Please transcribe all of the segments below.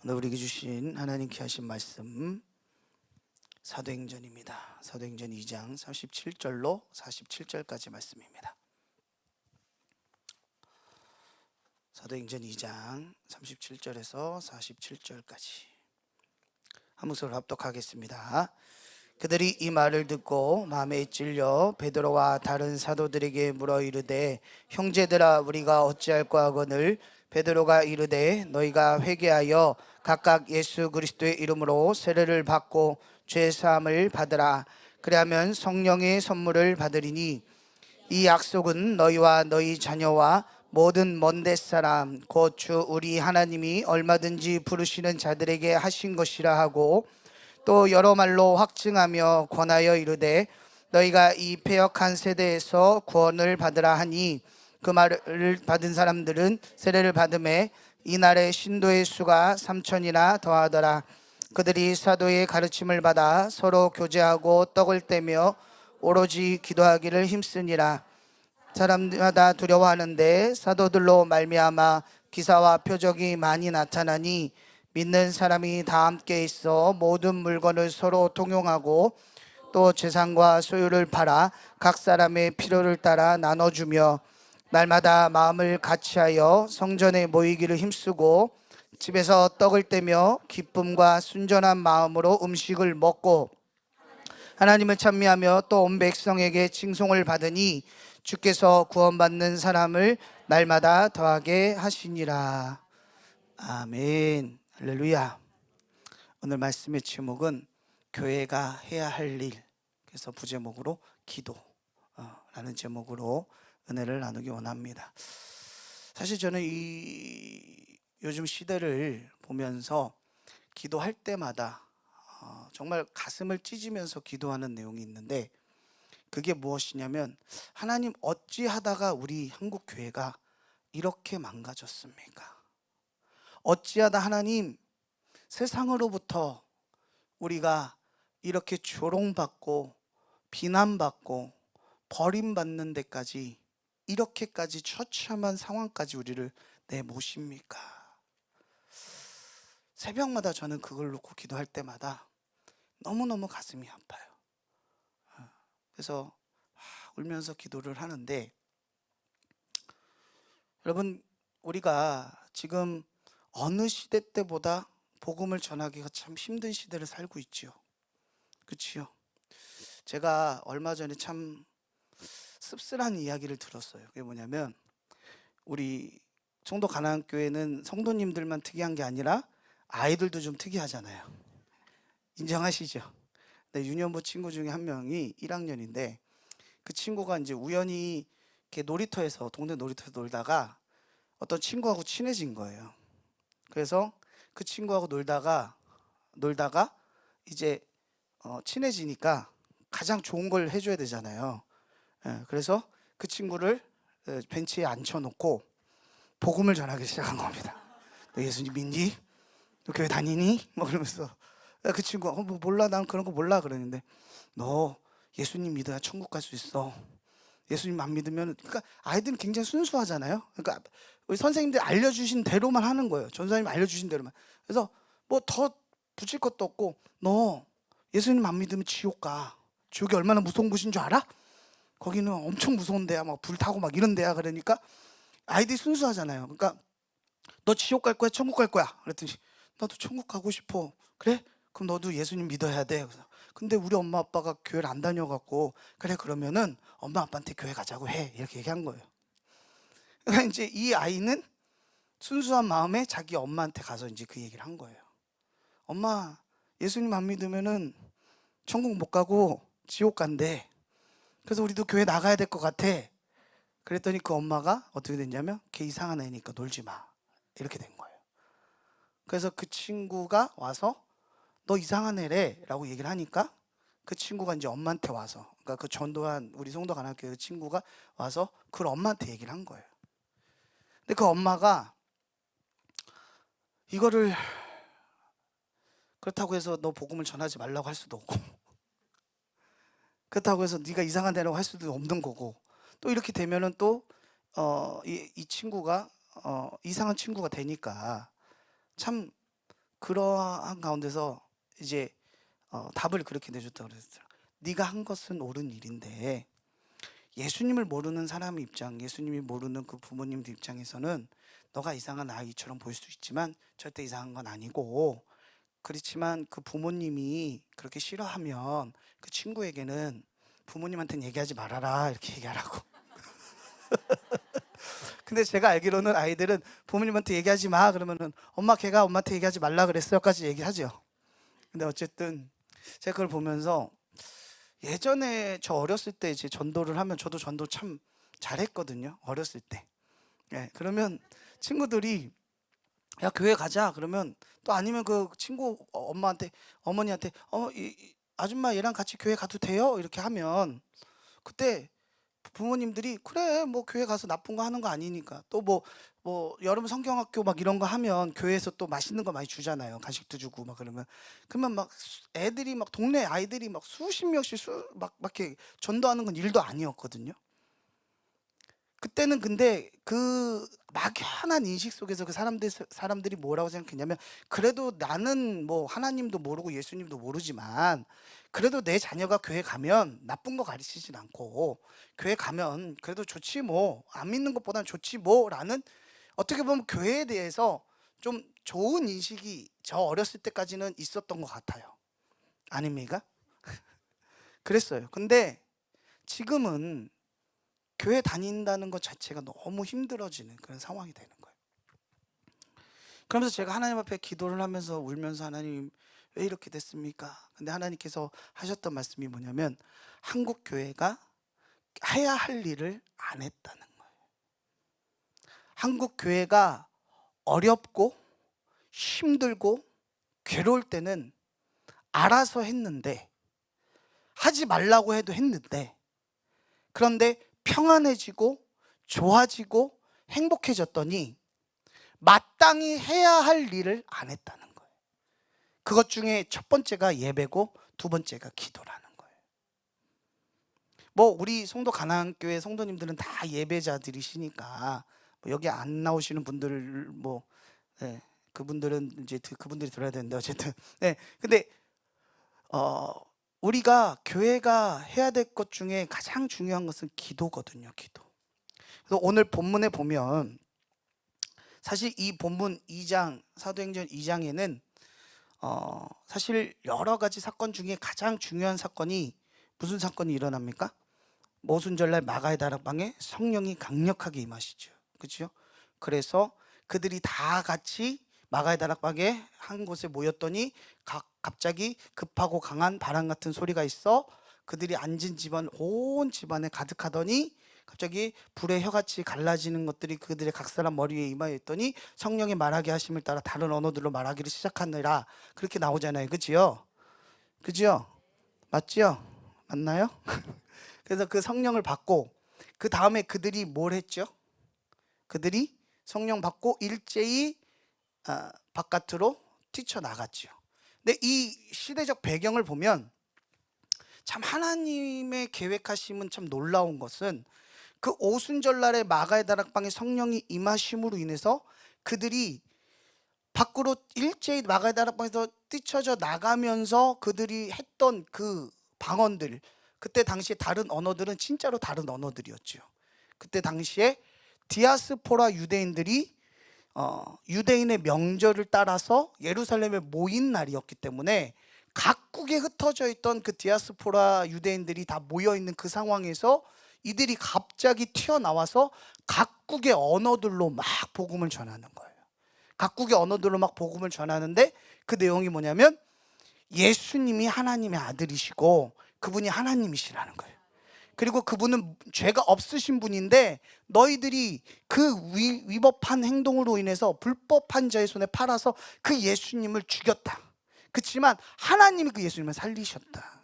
오늘 우리에게 주신 하나님께 하신 말씀 사도행전입니다. 사도행전 2장 37절로 47절까지 말씀입니다. 사도행전 2장 37절에서 47절까지 한 목소리로 합독하겠습니다. 그들이 이 말을 듣고 마음에 찔려 베드로와 다른 사도들에게 물어 이르되, 형제들아, 우리가 어찌할까 하거늘 베드로가 이르되, 너희가 회개하여 각각 예수 그리스도의 이름으로 세례를 받고 죄 사함을 받으라. 그리하면 성령의 선물을 받으리니 이 약속은 너희와 너희 자녀와 모든 먼데 사람 곧 주 우리 하나님이 얼마든지 부르시는 자들에게 하신 것이라 하고, 또 여러 말로 확증하며 권하여 이르되, 너희가 이 패역한 세대에서 구원을 받으라 하니, 그 말을 받은 사람들은 세례를 받음에 이날의 신도의 수가 3,000이나 더하더라. 그들이 사도의 가르침을 받아 서로 교제하고 떡을 떼며 오로지 기도하기를 힘쓰니라. 사람마다 두려워하는데 사도들로 말미암아 기사와 표적이 많이 나타나니, 믿는 사람이 다 함께 있어 모든 물건을 서로 통용하고 또 재산과 소유를 팔아 각 사람의 필요를 따라 나눠주며 날마다 마음을 같이하여 성전에 모이기를 힘쓰고 집에서 떡을 떼며 기쁨과 순전한 마음으로 음식을 먹고 하나님을 찬미하며 또 온 백성에게 칭송을 받으니 주께서 구원받는 사람을 날마다 더하게 하시니라. 아멘. 할렐루야. 오늘 말씀의 제목은 교회가 해야 할 일, 그래서 부제목으로 기도라는 제목으로 은혜를 나누기 원합니다. 사실 저는 요즘 시대를 보면서 기도할 때마다 정말 가슴을 찢으면서 기도하는 내용이 있는데, 그게 무엇이냐면, 하나님, 어찌하다가 우리 한국 교회가 이렇게 망가졌습니까? 어찌하다 하나님, 세상으로부터 우리가 이렇게 조롱받고 비난받고 버림받는 데까지, 이렇게까지 처참한 상황까지 우리를 내모십니까? 새벽마다 저는 그걸 놓고 기도할 때마다 너무너무 가슴이 아파요. 그래서 울면서 기도를 하는데, 여러분, 우리가 지금 어느 시대 때보다 복음을 전하기가 참 힘든 시대를 살고 있지요. 그렇지요? 제가 얼마 전에 참 씁쓸한 이야기를 들었어요. 그게 뭐냐면, 우리 송도 가나안교회는 성도님들만 특이한 게 아니라 아이들도 좀 특이하잖아요. 인정하시죠? 네, 유년부 친구 중에 한 명이 1학년인데, 그 친구가 이제 우연히 이렇게 놀이터에서, 동네 놀이터에서 놀다가 어떤 친구하고 친해진 거예요. 그래서 그 친구하고 놀다가 이제 친해지니까 가장 좋은 걸 해줘야 되잖아요. 그래서 그 친구를 벤치에 앉혀놓고 복음을 전하기 시작한 겁니다. 너 예수님 믿니? 너 교회 다니니? 뭐 그러면서, 그 친구가 뭐 몰라, 난 그런 거 몰라 그러는데, 너 예수님 믿어야 천국 갈 수 있어. 예수님 안 믿으면. 그러니까 아이들은 굉장히 순수하잖아요. 그러니까 우리 선생님들 알려주신 대로만 하는 거예요. 전사님 알려주신 대로만. 그래서 뭐 더 붙일 것도 없고, 너 예수님 안 믿으면 지옥 가. 지옥이 얼마나 무서운 곳인 줄 알아? 거기는 엄청 무서운 데야, 막 불 타고 막 이런 데야. 그러니까 아이들이 순수하잖아요. 그러니까 너 지옥 갈 거야, 천국 갈 거야? 그랬더니, 나도 천국 가고 싶어. 그래? 그럼 너도 예수님 믿어야 돼. 그래서, 근데 우리 엄마 아빠가 교회를 안 다녀갖고, 그래, 그러면은 엄마 아빠한테 교회 가자고 해. 이렇게 얘기한 거예요. 그러니까 이제 이 아이는 순수한 마음에 자기 엄마한테 가서 이제 그 얘기를 한 거예요. 엄마, 예수님 안 믿으면은 천국 못 가고 지옥 간대. 그래서 우리도 교회 나가야 될 것 같아. 그랬더니 그 엄마가 어떻게 됐냐면, 걔 이상한 애니까 놀지 마. 이렇게 된 거예요. 그래서 그 친구가 와서 너 이상한 애래 라고 얘기를 하니까, 그 친구가 이제 엄마한테 와서, 그러니까 그 전도한 우리 송도 가나안교회 그 친구가 와서 그 엄마한테 얘기를 한 거예요. 근데 그 엄마가 이거를, 그렇다고 해서 너 복음을 전하지 말라고 할 수도 없고, 그렇다고 해서 네가 이상한 애라고 할 수도 없는 거고, 또 이렇게 되면은 또 이 친구가 이상한 친구가 되니까 참 그러한 가운데서 이제 답을 그렇게 내줬다고 그랬어요. 네가 한 것은 옳은 일인데 예수님을 모르는 사람 입장, 예수님이 모르는 그 부모님들 입장에서는 너가 이상한 아이처럼 보일 수 있지만 절대 이상한 건 아니고, 그렇지만 그 부모님이 그렇게 싫어하면 그 친구에게는 부모님한테는 얘기하지 말아라 이렇게 얘기하라고. 근데 제가 알기로는 아이들은 부모님한테 얘기하지 마 그러면은 엄마 걔가 엄마한테 얘기하지 말라 그랬어까지 얘기하죠. 근데 어쨌든 제가 그걸 보면서 예전에 저 어렸을 때 이제 전도를 하면 저도 전도 참 잘했거든요. 어렸을 때. 예, 그러면 친구들이 야 교회 가자 그러면, 또 아니면 그 친구 엄마한테 어머니한테 아줌마 얘랑 같이 교회 가도 돼요? 이렇게 하면 그때 부모님들이 그래 뭐 교회 가서 나쁜 거 하는 거 아니니까, 또 뭐 여름 성경학교 막 이런 거 하면 교회에서 또 맛있는 거 많이 주잖아요. 간식도 주고 막 그러면 막 애들이 막 동네 아이들이 막 수십 명씩 막 이렇게 전도하는 건 일도 아니었거든요. 그때는 근데 그 막연한 인식 속에서 그 사람들이 뭐라고 생각했냐면, 그래도 나는 뭐 하나님도 모르고 예수님도 모르지만 그래도 내 자녀가 교회 가면 나쁜 거 가르치진 않고 교회 가면 그래도 좋지 뭐, 안 믿는 것보다는 좋지 뭐라는, 어떻게 보면 교회에 대해서 좀 좋은 인식이 저 어렸을 때까지는 있었던 것 같아요. 아닙니까? 그랬어요. 근데 지금은 교회 다닌다는 것 자체가 너무 힘들어지는 그런 상황이 되는 거예요. 그러면서 제가 하나님 앞에 기도를 하면서 울면서, 하나님 왜 이렇게 됐습니까? 근데 하나님께서 하셨던 말씀이 뭐냐면, 한국 교회가 해야 할 일을 안 했다는 거예요. 한국 교회가 어렵고 힘들고 괴로울 때는 알아서 했는데, 하지 말라고 해도 했는데, 그런데 평안해지고 좋아지고 행복해졌더니 마땅히 해야 할 일을 안 했다는 거예요. 그것 중에 첫 번째가 예배고 두 번째가 기도라는 거예요. 뭐 우리 송도 가나안교회 성도님들은 다 예배자들이시니까 뭐 여기 안 나오시는 분들 뭐 그분들은 이제 그분들이 들어야 되는데, 어쨌든 근데 우리가 교회가 해야 될 것 중에 가장 중요한 것은 기도거든요. 기도. 그래서 오늘 본문에 보면, 사실 이 본문 2장 사도행전 2장에는 사실 여러 가지 사건 중에 가장 중요한 사건이 무슨 사건이 일어납니까? 모순절날 마가의 다락방에 성령이 강력하게 임하시죠. 그렇죠? 그래서 그들이 다 같이 마가의 다락방에 한 곳에 모였더니 갑자기 급하고 강한 바람 같은 소리가 있어 그들이 앉은 집안 온 집안에 가득하더니, 갑자기 불의 혀같이 갈라지는 것들이 그들의 각 사람 머리에 임하였더니 성령의 말하게 하심을 따라 다른 언어들로 말하기를 시작하느라, 그렇게 나오잖아요. 그지요? 그지요? 맞지요? 맞나요? 그래서 그 성령을 받고 그 다음에 그들이 뭘 했죠? 그들이 성령 받고 일제히 바깥으로 뛰쳐나갔죠. 근데 이 시대적 배경을 보면 참 하나님의 계획하심은 참 놀라운 것은, 그 오순절날에 마가의 다락방에 성령이 임하심으로 인해서 그들이 밖으로 일제히 마가의 다락방에서 뛰쳐져 나가면서 그들이 했던 그 방언들, 그때 당시에 다른 언어들은 진짜로 다른 언어들이었죠. 그때 당시에 디아스포라 유대인들이 유대인의 명절을 따라서 예루살렘에 모인 날이었기 때문에 각국에 흩어져 있던 그 디아스포라 유대인들이 다 모여 있는 그 상황에서 이들이 갑자기 튀어나와서 각국의 언어들로 막 복음을 전하는 거예요. 각국의 언어들로 막 복음을 전하는데, 그 내용이 뭐냐면 예수님이 하나님의 아들이시고 그분이 하나님이시라는 거예요. 그리고 그분은 죄가 없으신 분인데 너희들이 그 위법한 행동으로 인해서 불법한 자의 손에 팔아서 그 예수님을 죽였다. 그렇지만 하나님이 그 예수님을 살리셨다.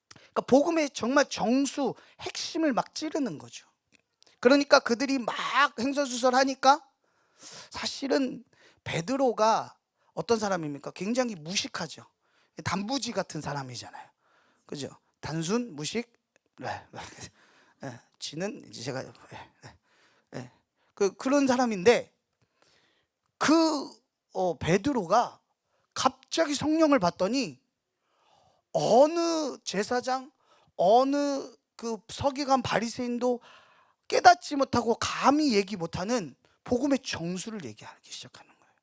그러니까 복음의 정말 정수, 핵심을 막 찌르는 거죠. 그러니까 그들이 막 행설수설하니까, 사실은 베드로가 어떤 사람입니까? 굉장히 무식하죠. 단부지 같은 사람이잖아요. 그죠? 단순, 무식, 지는 이제 제가 그런 사람인데, 그 베드로가 갑자기 성령을 받더니 어느 제사장, 어느 그 서기관 바리새인도 깨닫지 못하고 감히 얘기 못하는 복음의 정수를 얘기하기 시작하는 거예요.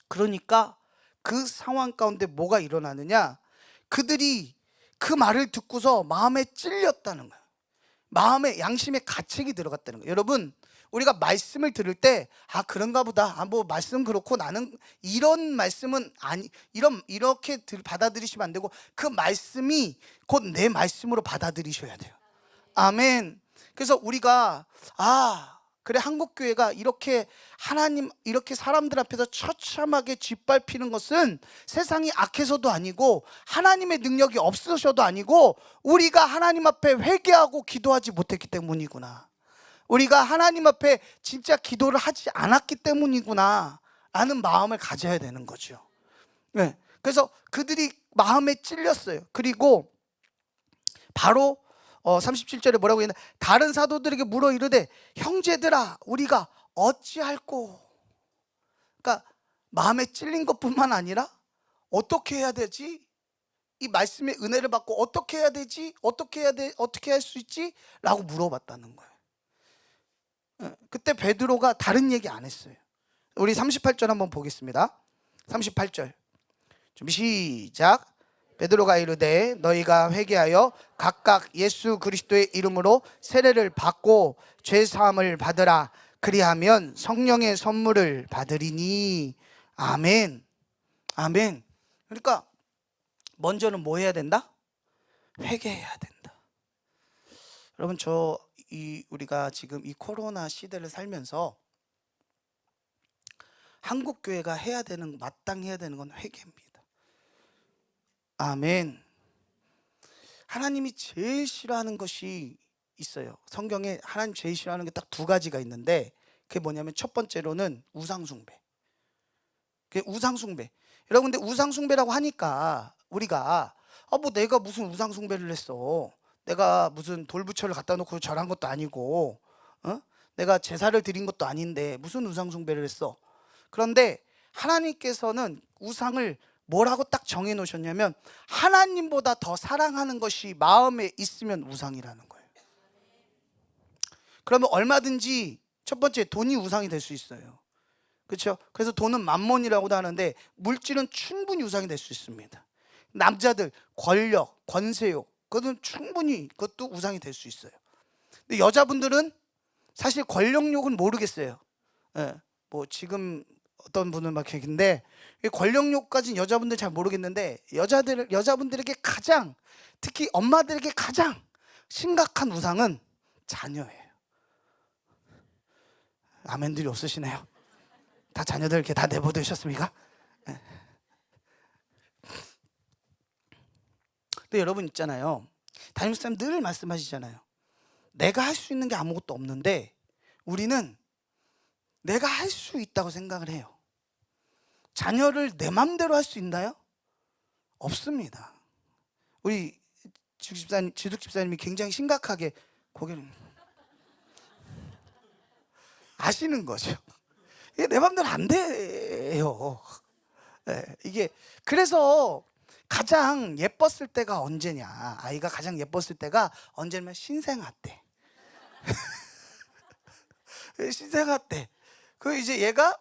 그러니까 그 상황 가운데 뭐가 일어나느냐, 그들이 그 말을 듣고서 마음에 찔렸다는 거예요. 마음에, 양심에 가책이 들어갔다는 거예요. 여러분, 우리가 말씀을 들을 때 그런가 보다, 뭐 말씀 그렇고 나는 이런 말씀은 아니, 이렇게 받아들이시면 안 되고, 그 말씀이 곧 내 말씀으로 받아들이셔야 돼요. 아멘. 그래서 우리가 그래, 한국교회가 이렇게 하나님, 이렇게 사람들 앞에서 처참하게 짓밟히는 것은 세상이 악해서도 아니고 하나님의 능력이 없으셔도 아니고 우리가 하나님 앞에 회개하고 기도하지 못했기 때문이구나, 우리가 하나님 앞에 진짜 기도를 하지 않았기 때문이구나 라는 마음을 가져야 되는 거죠. 네. 그래서 그들이 마음에 찔렸어요. 그리고 바로 37절에 뭐라고 했나, 다른 사도들에게 물어 이르되 형제들아 우리가 어찌할꼬. 그러니까 마음에 찔린 것뿐만 아니라 어떻게 해야 되지? 이 말씀의 은혜를 받고 어떻게 해야 되지? 어떻게 할 수 있지? 라고 물어봤다는 거예요. 그때 베드로가 다른 얘기 안 했어요. 우리 38절 한번 보겠습니다. 38절 준비 시작. 베드로가 이르되 너희가 회개하여 각각 예수 그리스도의 이름으로 세례를 받고 죄 사함을 받으라. 그리하면 성령의 선물을 받으리니. 아멘. 아멘. 그러니까 먼저는 뭐 해야 된다? 회개해야 된다. 여러분, 우리가 지금 이 코로나 시대를 살면서 한국 교회가 마땅히 해야 되는 건 회개입니다. 아멘. 하나님이 제일 싫어하는 것이 있어요. 성경에 하나님 제일 싫어하는 게 딱 두 가지가 있는데, 그게 뭐냐면 첫 번째로는 우상숭배. 그게 우상숭배. 여러분, 근데 우상숭배라고 하니까 우리가 뭐 내가 무슨 우상숭배를 했어, 내가 무슨 돌부처를 갖다 놓고 절한 것도 아니고 내가 제사를 드린 것도 아닌데 무슨 우상숭배를 했어. 그런데 하나님께서는 우상을 뭐라고 딱 정해 놓으셨냐면 하나님보다 더 사랑하는 것이 마음에 있으면 우상이라는 거예요. 그러면 얼마든지 첫 번째 돈이 우상이 될 수 있어요. 그렇죠? 그래서 돈은 만몬이라고도 하는데 물질은 충분히 우상이 될 수 있습니다. 남자들 권력, 권세욕, 그것은 충분히 그것도 우상이 될 수 있어요. 근데 여자분들은 사실 권력욕은 모르겠어요. 뭐 지금 어떤 분은 막 얘기인데, 권력욕까지는 여자분들 잘 모르겠는데 여자분들에게 가장, 특히 엄마들에게 가장 심각한 우상은 자녀예요. 아멘들이 없으시네요. 다 자녀들 이렇게 다 내버리셨습니까? 근데 여러분 있잖아요, 담임목사님 늘 말씀하시잖아요. 내가 할 수 있는 게 아무것도 없는데 우리는 내가 할 수 있다고 생각을 해요. 자녀를 내 맘대로 할 수 있나요? 없습니다. 우리 지숙 집사님이 굉장히 심각하게 고개를 아시는 거죠. 이게 내 맘대로 안 돼요. 이게 그래서 가장 예뻤을 때가 언제냐, 아이가 가장 예뻤을 때가 언제냐면 신생아 때. 신생아 때. 그 이제 얘가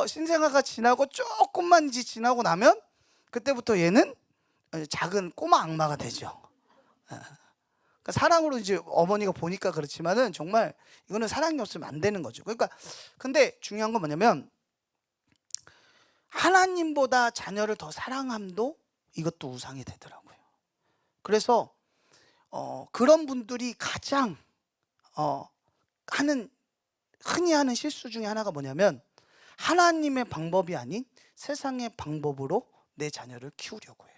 신생아가 지나고 조금만 이제 지나고 나면 그때부터 얘는 작은 꼬마 악마가 되죠. 그러니까 사랑으로 이제 어머니가 보니까 그렇지만은 정말 이거는 사랑이 없으면 안 되는 거죠. 그러니까 근데 중요한 건 뭐냐면 하나님보다 자녀를 더 사랑함도 이것도 우상이 되더라고요. 그래서 그런 분들이 가장 흔히 하는 실수 중에 하나가 뭐냐면 하나님의 방법이 아닌 세상의 방법으로 내 자녀를 키우려고 해요.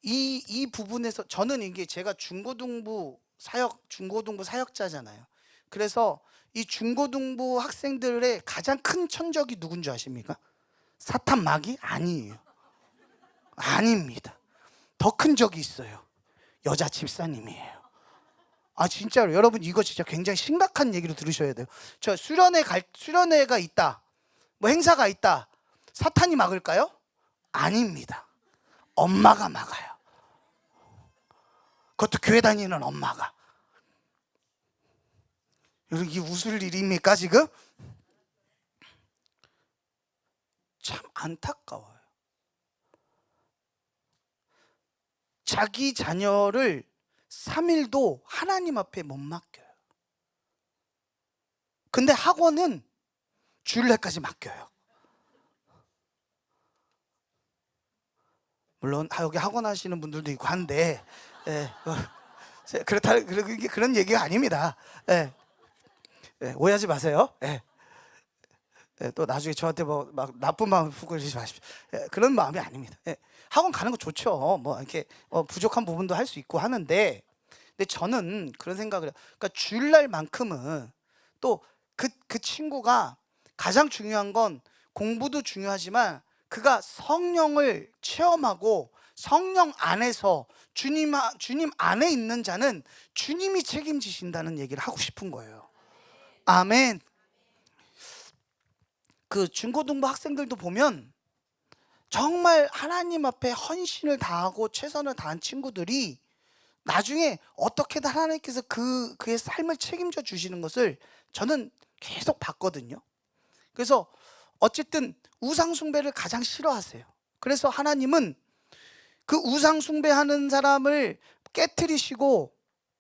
이 부분에서 저는 이게 제가 중고등부 사역자잖아요. 그래서 이 중고등부 학생들의 가장 큰 천적이 누군 줄 아십니까? 사탄 마귀? 아니에요. 아닙니다. 더 큰 적이 있어요. 여자 집사님이에요. 진짜로 여러분 이거 진짜 굉장히 심각한 얘기로 들으셔야 돼요. 저 수련회가 있다, 뭐 행사가 있다, 사탄이 막을까요? 아닙니다. 엄마가 막아요. 그것도 교회 다니는 엄마가. 여러분 이게 웃을 일입니까 지금? 참 안타까워요. 자기 자녀를 3일도 하나님 앞에 못 맡겨요. 근데 학원은 주일날까지 맡겨요. 물론 여기 학원 하시는 분들도 있고 한데, 그렇다 그런 얘기가 아닙니다. 오해하지 마세요. 또 나중에 저한테 뭐 막 나쁜 마음 품으시지 마십시오. 그런 마음이 아닙니다. 학원 가는 거 좋죠. 뭐 이렇게 부족한 부분도 할 수 있고 하는데, 근데 저는 그런 생각을 해요. 그러니까 주일날만큼은 또 그 친구가 가장 중요한 건 공부도 중요하지만 그가 성령을 체험하고 성령 안에서 주님 안에 있는 자는 주님이 책임지신다는 얘기를 하고 싶은 거예요. 아멘. 그 중고등부 학생들도 보면 정말 하나님 앞에 헌신을 다하고 최선을 다한 친구들이 나중에 어떻게든 하나님께서 그의 삶을 책임져 주시는 것을 저는 계속 봤거든요. 그래서 어쨌든 우상 숭배를 가장 싫어하세요. 그래서 하나님은 그 우상 숭배하는 사람을 깨트리시고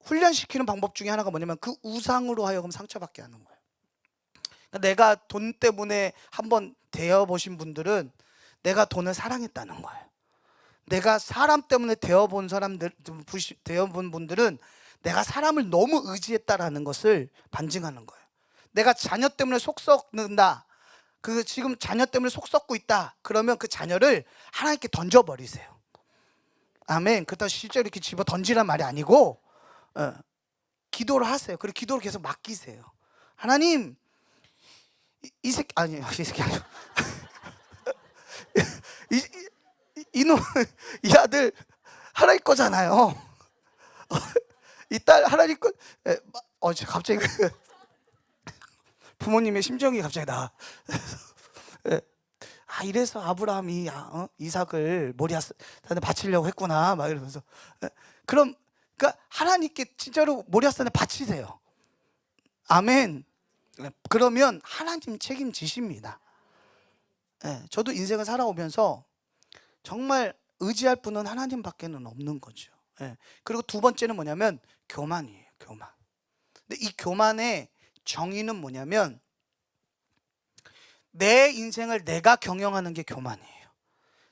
훈련시키는 방법 중에 하나가 뭐냐면 그 우상으로 하여금 상처받게 하는 거예요. 내가 돈 때문에 한번 데워보신 분들은 내가 돈을 사랑했다는 거예요. 내가 사람 때문에 데워본 분들은 내가 사람을 너무 의지했다라는 것을 반증하는 거예요. 내가 자녀 때문에 속 썩는다, 지금 자녀 때문에 속 썩고 있다, 그러면 그 자녀를 하나님께 던져버리세요. 아멘. 그렇다고 실제로 이렇게 집어 던지란 말이 아니고 기도를 하세요. 그리고 기도를 계속 맡기세요. 하나님, 이 새끼 아니에요. 이 새끼 아니에요. 이놈, 이 아들 하나님 거잖아요. 이 딸 하나님 거. 갑자기 부모님의 심정이 갑자기 나. 이래서 아브라함이 이삭을 모리아산에 바치려고 했구나, 막 이러면서. 그러니까 하나님께 진짜로 모리아산에 바치세요. 아멘. 그러면 하나님 책임지십니다. 저도 인생을 살아오면서 정말 의지할 분은 하나님밖에는 없는 거죠. 그리고 두 번째는 뭐냐면 교만이에요. 교만. 근데 이 교만의 정의는 뭐냐면 내 인생을 내가 경영하는 게 교만이에요.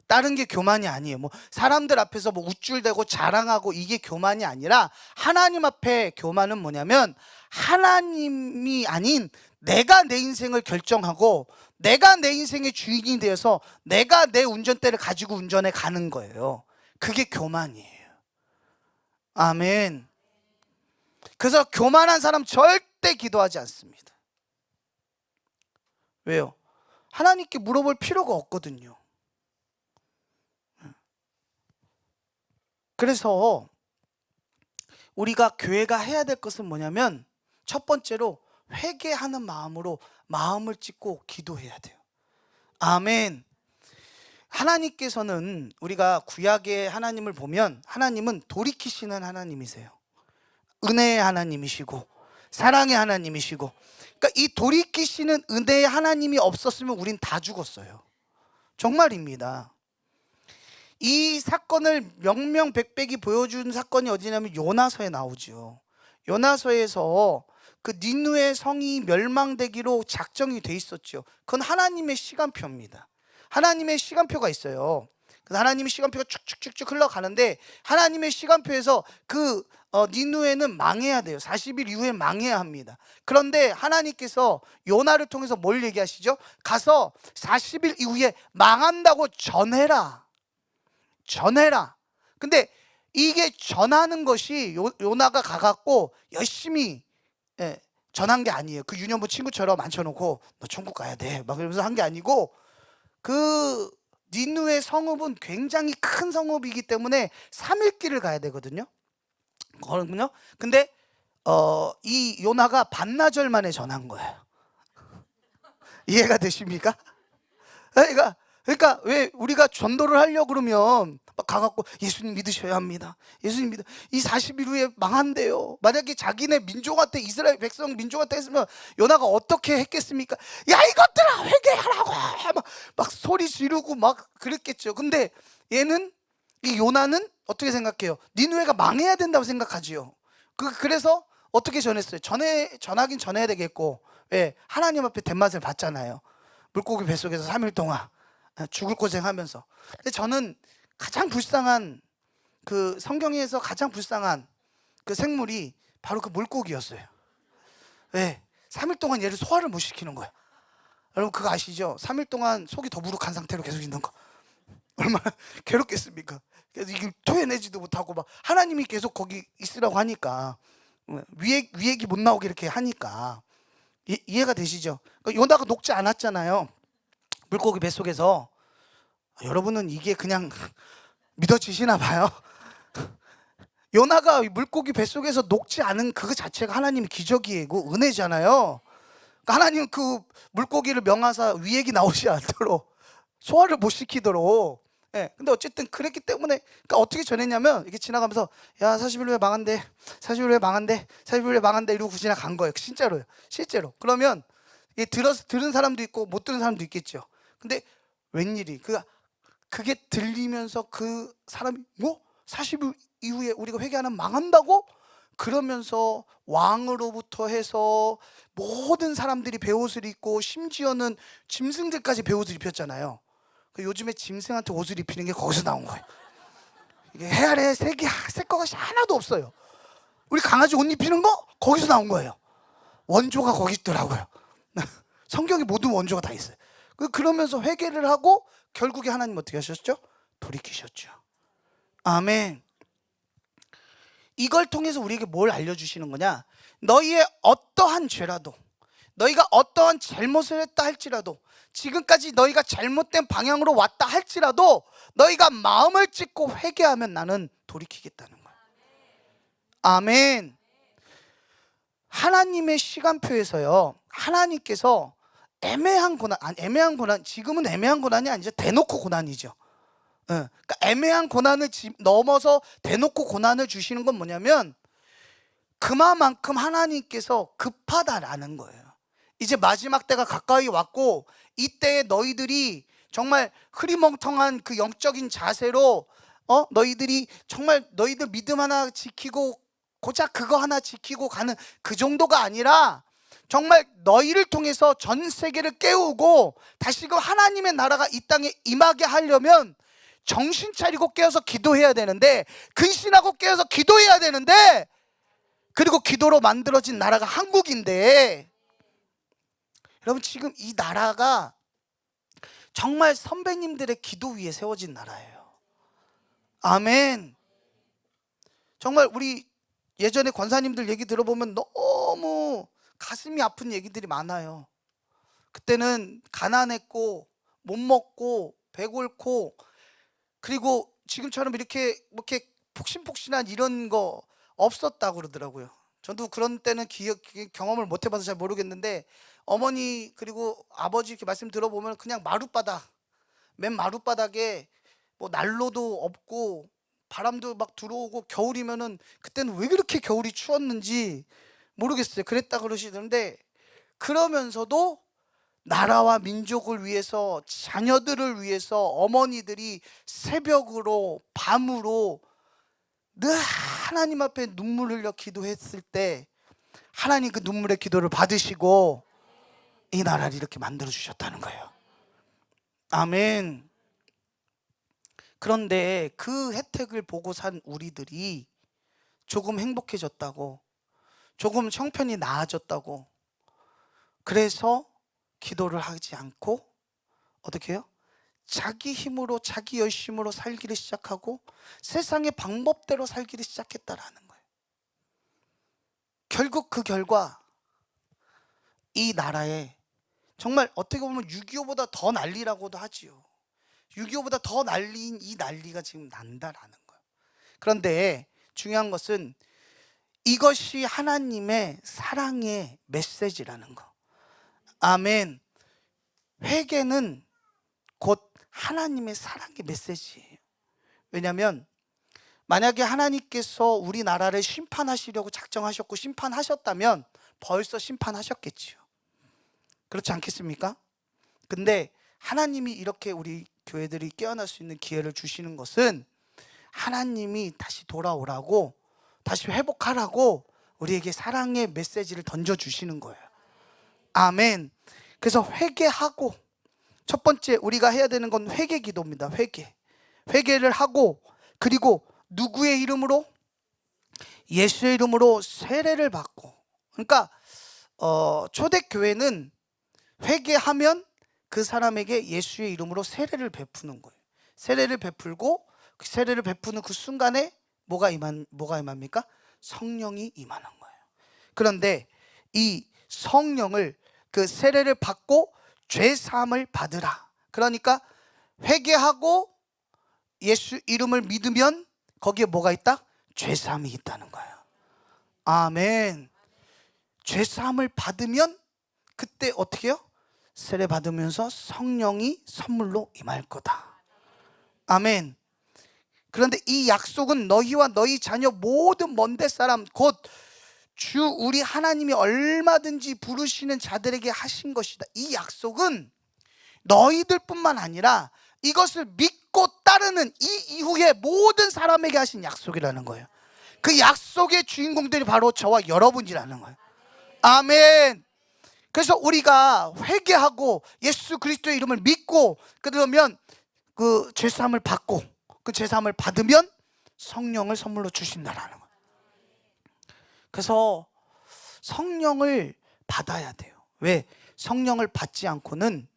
다른 게 교만이 아니에요. 뭐 사람들 앞에서 뭐 우쭐대고 자랑하고 이게 교만이 아니라, 하나님 앞에 교만은 뭐냐면 하나님이 아닌 내가 내 인생을 결정하고 내가 내 인생의 주인이 되어서 내가 내 운전대를 가지고 운전해 가는 거예요. 그게 교만이에요. 아멘. 그래서 교만한 사람 절대 기도하지 않습니다. 왜요? 하나님께 물어볼 필요가 없거든요. 그래서 우리가 교회가 해야 될 것은 뭐냐면 첫 번째로 회개하는 마음으로 마음을 찢고 기도해야 돼요. 아멘. 하나님께서는 우리가 구약의 하나님을 보면 하나님은 돌이키시는 하나님이세요. 은혜의 하나님이시고 사랑의 하나님이시고, 그러니까 이 돌이키시는 은혜의 하나님이 없었으면 우린 다 죽었어요. 정말입니다. 이 사건을 명명백백이 보여준 사건이 어디냐면 요나서에 나오죠. 요나서에서 그 니느웨 성이 멸망되기로 작정이 돼 있었죠. 그건 하나님의 시간표입니다. 하나님의 시간표가 있어요. 그래서 하나님의 시간표가 쭉쭉쭉쭉 흘러가는데 하나님의 시간표에서 니느웨는 망해야 돼요. 40일 이후에 망해야 합니다. 그런데 하나님께서 요나를 통해서 뭘 얘기하시죠? 가서 40일 이후에 망한다고 전해라. 근데 이게 전하는 것이 요나가 가갖고 열심히 전한 게 아니에요. 그 유년부 친구처럼 앉혀놓고 너 천국 가야 돼 막 이러면서 한 게 아니고, 그 니느웨 성읍은 굉장히 큰 성읍이기 때문에 3일 길을 가야 되거든요. 근데 이 요나가 반나절 만에 전한 거예요. 이해가 되십니까? 그러니까 왜 우리가 전도를 하려고 그러면 막 가갖고 예수님 믿으셔야 합니다. 예수님 믿어. 이 40일 후에 망한대요. 만약에 자기네 민족한테, 이스라엘 백성 민족한테 했으면 요나가 어떻게 했겠습니까? 야, 이것들아 회개하라고 막 소리 지르고 막 그랬겠죠. 근데 얘는, 이 요나는 어떻게 생각해요? 니느웨가 망해야 된다고 생각하지요. 그래서 어떻게 전했어요? 전하긴 전해야 되겠고, 왜? 하나님 앞에 된맛을 봤잖아요. 물고기 뱃속에서 3일 동안 죽을 고생하면서. 근데 저는 가장 불쌍한, 그 성경에서 가장 불쌍한 그 생물이 바로 그 물고기였어요. 왜? 3일 동안 얘를 소화를 못 시키는 거야. 여러분 그거 아시죠? 3일 동안 속이 더부룩한 상태로 계속 있는 거 얼마나 괴롭겠습니까? 그래서 이게 토해내지도 못하고 막 하나님이 계속 거기 있으라고 하니까, 위액이 못 나오게 이렇게 하니까. 이해가 되시죠? 그러니까 요나가 녹지 않았잖아요, 물고기 뱃속에서. 여러분은 이게 그냥 믿어지시나 봐요. 요나가 물고기 뱃속에서 녹지 않은 그 자체가 하나님의 기적이고 은혜잖아요. 그러니까 하나님 그 물고기를 명하사 위액이 나오지 않도록, 소화를 못 시키도록. 예. 근데 어쨌든 그랬기 때문에, 그러니까 어떻게 전했냐면 이렇게 지나가면서 야 40일 후에 망한대, 40일 후에 망한대, 40일 후에 망한대 이러고 지나간 거예요. 진짜로요. 실제로. 그러면 이게 들은 사람도 있고 못 들은 사람도 있겠죠. 근데 웬일이 그게 들리면서 그 사람이 40일 이후에 우리가 회개하면 망한다고? 그러면서 왕으로부터 해서 모든 사람들이 베옷을 입고, 심지어는 짐승들까지 베옷을 입혔잖아요. 요즘에 짐승한테 옷을 입히는 게 거기서 나온 거예요. 이게 해아래 새 것이 하나도 없어요. 우리 강아지 옷 입히는 거 거기서 나온 거예요. 원조가 거기 있더라고요. 성경에 모든 원조가 다 있어요. 그러면서 회개를 하고 결국에 하나님 어떻게 하셨죠? 돌이키셨죠. 아멘. 이걸 통해서 우리에게 뭘 알려주시는 거냐? 너희의 어떠한 죄라도, 너희가 어떠한 잘못을 했다 할지라도, 지금까지 너희가 잘못된 방향으로 왔다 할지라도 너희가 마음을 찢고 회개하면 나는 돌이키겠다는 거야. 아멘. 하나님의 시간표에서요, 하나님께서 애매한 고난, 지금은 애매한 고난이 아니죠. 대놓고 고난이죠. 그러니까 애매한 고난을 넘어서 대놓고 고난을 주시는 건 뭐냐면, 그만큼 하나님께서 급하다라는 거예요. 이제 마지막 때가 가까이 왔고, 이때에 너희들이 정말 흐리멍텅한 그 영적인 자세로 너희들이 정말 너희들 믿음 하나 지키고 고작 그거 하나 지키고 가는 그 정도가 아니라, 정말 너희를 통해서 전 세계를 깨우고 다시금 하나님의 나라가 이 땅에 임하게 하려면 정신 차리고 깨어서 기도해야 되는데, 근신하고 깨어서 기도해야 되는데, 그리고 기도로 만들어진 나라가 한국인데, 여러분 지금 이 나라가 정말 선배님들의 기도 위에 세워진 나라예요. 아멘. 정말 우리 예전에 권사님들 얘기 들어보면 너무 가슴이 아픈 얘기들이 많아요. 그때는 가난했고 못 먹고 배고팠고, 그리고 지금처럼 이렇게 폭신폭신한 이런 거 없었다고 그러더라고요. 저도 그런 때는 경험을 못 해봐서 잘 모르겠는데, 어머니 그리고 아버지 이렇게 말씀 들어보면 그냥 맨 마룻바닥에 뭐 난로도 없고 바람도 막 들어오고, 겨울이면은 그때는 왜 그렇게 겨울이 추웠는지 모르겠어요. 그랬다 그러시던데, 그러면서도 나라와 민족을 위해서, 자녀들을 위해서 어머니들이 새벽으로 밤으로 늘 하나님 앞에 눈물 흘려 기도했을 때, 하나님 그 눈물의 기도를 받으시고 이 나라를 이렇게 만들어 주셨다는 거예요. 아멘. 그런데 그 혜택을 보고 산 우리들이 조금 행복해졌다고, 조금 형편이 나아졌다고, 그래서 기도를 하지 않고 어떻게 해요? 자기 힘으로, 자기 열심으로 살기를 시작하고 세상의 방법대로 살기를 시작했다라는 거예요. 결국 그 결과 이 나라에 정말 어떻게 보면 6.25보다 더 난리라고도 하지요. 6.25보다 더 난리인 이 난리가 지금 난다라는 거예요. 그런데 중요한 것은 이것이 하나님의 사랑의 메시지라는 거. 아멘. 회개는 곧 하나님의 사랑의 메시지예요. 왜냐하면 만약에 하나님께서 우리나라를 심판하시려고 작정하셨고 심판하셨다면 벌써 심판하셨겠지요. 그렇지 않겠습니까? 근데 하나님이 이렇게 우리 교회들이 깨어날 수 있는 기회를 주시는 것은 하나님이 다시 돌아오라고, 다시 회복하라고 우리에게 사랑의 메시지를 던져주시는 거예요. 아멘. 그래서 회개하고, 첫 번째 우리가 해야 되는 건 회개 기도입니다. 회개를 하고, 그리고 누구의 이름으로? 예수의 이름으로 세례를 받고. 그러니까 초대교회는 회개하면 그 사람에게 예수의 이름으로 세례를 베푸는 거예요. 세례를 베풀고, 그 세례를 베푸는 그 순간에 뭐가 임합니까? 성령이 임하는 거예요. 그런데 이 성령을, 그 세례를 받고 죄 사함을 받으라. 그러니까 회개하고 예수 이름을 믿으면 거기에 뭐가 있다? 죄 사함이 있다는 거예요. 아멘. 죄 사함을 받으면 그때 어떻게 해요? 세례 받으면서 성령이 선물로 임할 거다. 아멘. 그런데 이 약속은 너희와 너희 자녀 모든 먼데 사람 곧 주 우리 하나님이 얼마든지 부르시는 자들에게 하신 것이다. 이 약속은 너희들 뿐만 아니라 이것을 믿고 따르는 이 이후에 모든 사람에게 하신 약속이라는 거예요. 그 약속의 주인공들이 바로 저와 여러분이라는 거예요. 아멘. 그래서 우리가 회개하고 예수 그리스도의 이름을 믿고, 그러면 그 죄사함을 받고, 그 죄사함을 받으면 성령을 선물로 주신다라는 거예요. 그래서 성령을 받아야 돼요. 왜? 성령을 받지 않고는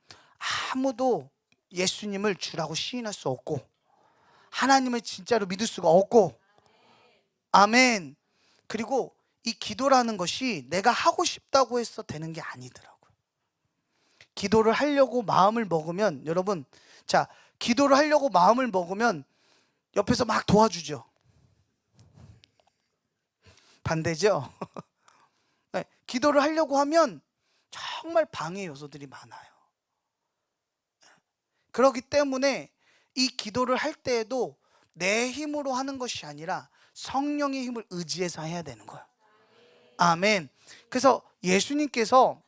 아무도 예수님을 주라고 시인할 수 없고, 하나님을 진짜로 믿을 수가 없고. 아멘. 그리고 이 기도라는 것이 내가 하고 싶다고 해서 되는 게 아니더라고요. 기도를 하려고 마음을 먹으면, 여러분, 자, 기도를 하려고 마음을 먹으면 옆에서 막 도와주죠. 반대죠? 네, 기도를 하려고 하면 정말 방해 요소들이 많아요. 그렇기 때문에 이 기도를 할 때에도 내 힘으로 하는 것이 아니라 성령의 힘을 의지해서 해야 되는 거예요. 아멘. 그래서 예수님께서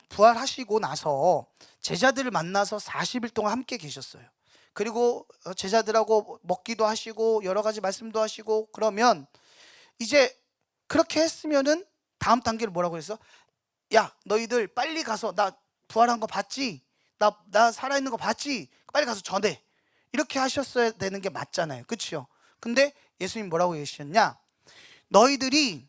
부활하시고 나서 제자들을 만나서 40일 동안 함께 계셨어요. 그리고 제자들하고 먹기도 하시고 여러 가지 말씀도 하시고, 그러면 이제 그렇게 했으면은 다음 단계를 뭐라고 했어? 야, 너희들 빨리 가서 나 부활한 거 봤지? 나 살아있는 거 봤지? 빨리 가서 전해. 이렇게 하셨어야 되는 게 맞잖아요. 그렇죠? 근데 예수님 뭐라고 얘기하셨냐? 너희들이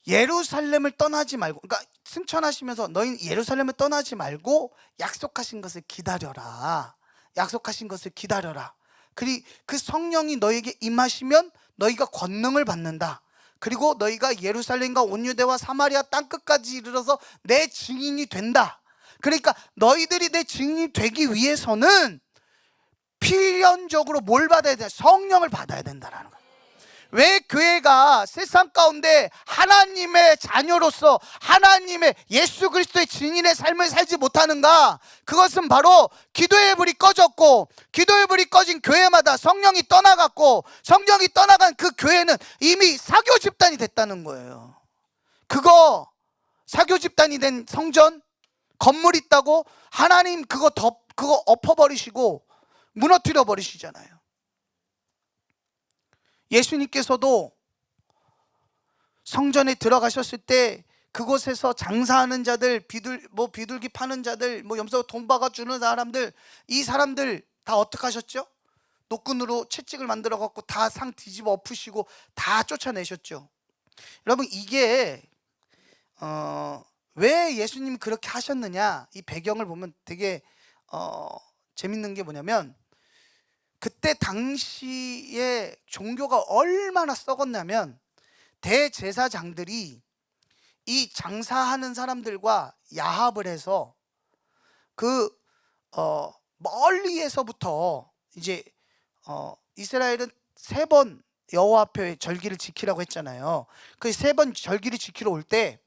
예루살렘을 떠나지 말고, 그러니까 승천하시면서 너희는 예루살렘을 떠나지 말고 약속하신 것을 기다려라. 약속하신 것을 기다려라. 그리고 그 성령이 너희에게 임하시면 너희가 권능을 받는다. 그리고 너희가 예루살렘과 온 유대와 사마리아 땅끝까지 이르러서 내 증인이 된다. 그러니까 너희들이 내 증인이 되기 위해서는 필연적으로 뭘 받아야 돼? 성령을 받아야 된다라는 거예요. 왜 교회가 세상 가운데 하나님의 자녀로서 하나님의 예수 그리스도의 증인의 삶을 살지 못하는가? 그것은 바로 기도의 불이 꺼졌고, 기도의 불이 꺼진 교회마다 성령이 떠나갔고, 성령이 떠나간 그 교회는 이미 사교 집단이 됐다는 거예요. 그거 사교 집단이 된 성전 건물 있다고 하나님 그거 엎어버리시고 무너뜨려 버리시잖아요. 예수님께서도 성전에 들어가셨을 때 그곳에서 장사하는 자들, 비둘기 파는 자들, 염소 돈 박아 주는 사람들, 이 사람들 다 어떻게 하셨죠? 노끈으로 채찍을 만들어 갖고 다 상 뒤집어 엎으시고 다 쫓아내셨죠. 여러분, 이게 왜 예수님이 그렇게 하셨느냐, 이 배경을 보면 되게 재밌는 게 뭐냐면, 그때 당시에 종교가 얼마나 썩었냐면, 대제사장들이 이 장사하는 사람들과 야합을 해서 멀리에서부터 이제 이스라엘은 세 번 여호와 앞에 절기를 지키라고 했잖아요. 그 세 번 절기를 지키러 올 때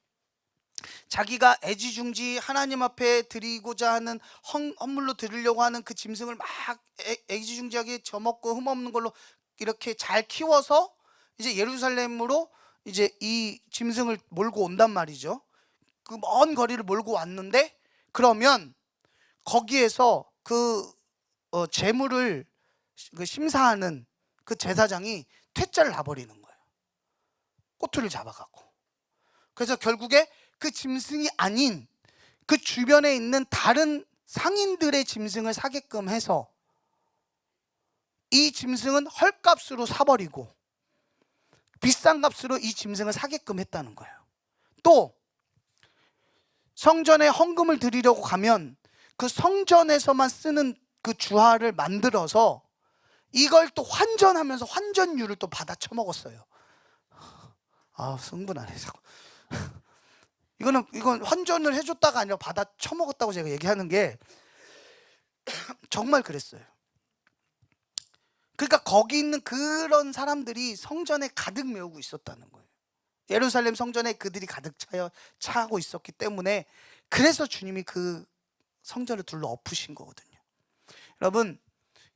자기가 애지중지 하나님 앞에 드리고자 하는 헌물로 드리려고 하는 그 짐승을 막 애지중지하게 져먹고 흠없는 걸로 이렇게 잘 키워서 이제 예루살렘으로 이제 이 짐승을 몰고 온단 말이죠. 그 먼 거리를 몰고 왔는데, 그러면 거기에서 그 재물을 그 심사하는 그 제사장이 퇴짜를 놔버리는 거예요. 꼬투리를 잡아갖고. 그래서 결국에 그 짐승이 아닌 그 주변에 있는 다른 상인들의 짐승을 사게끔 해서 이 짐승은 헐값으로 사버리고 비싼 값으로 이 짐승을 사게끔 했다는 거예요. 또 성전에 헌금을 드리려고 가면 그 성전에서만 쓰는 그 주화를 만들어서 이걸 또 환전하면서 환전료를 또 받아 처먹었어요. 흥분하네 자꾸. 이건 환전을 해줬다가 아니라 받아 처먹었다고 제가 얘기하는 게 정말 그랬어요. 그러니까 거기 있는 그런 사람들이 성전에 가득 메우고 있었다는 거예요. 예루살렘 성전에 그들이 가득 차고 있었기 때문에, 그래서 주님이 그 성전을 둘러 엎으신 거거든요. 여러분,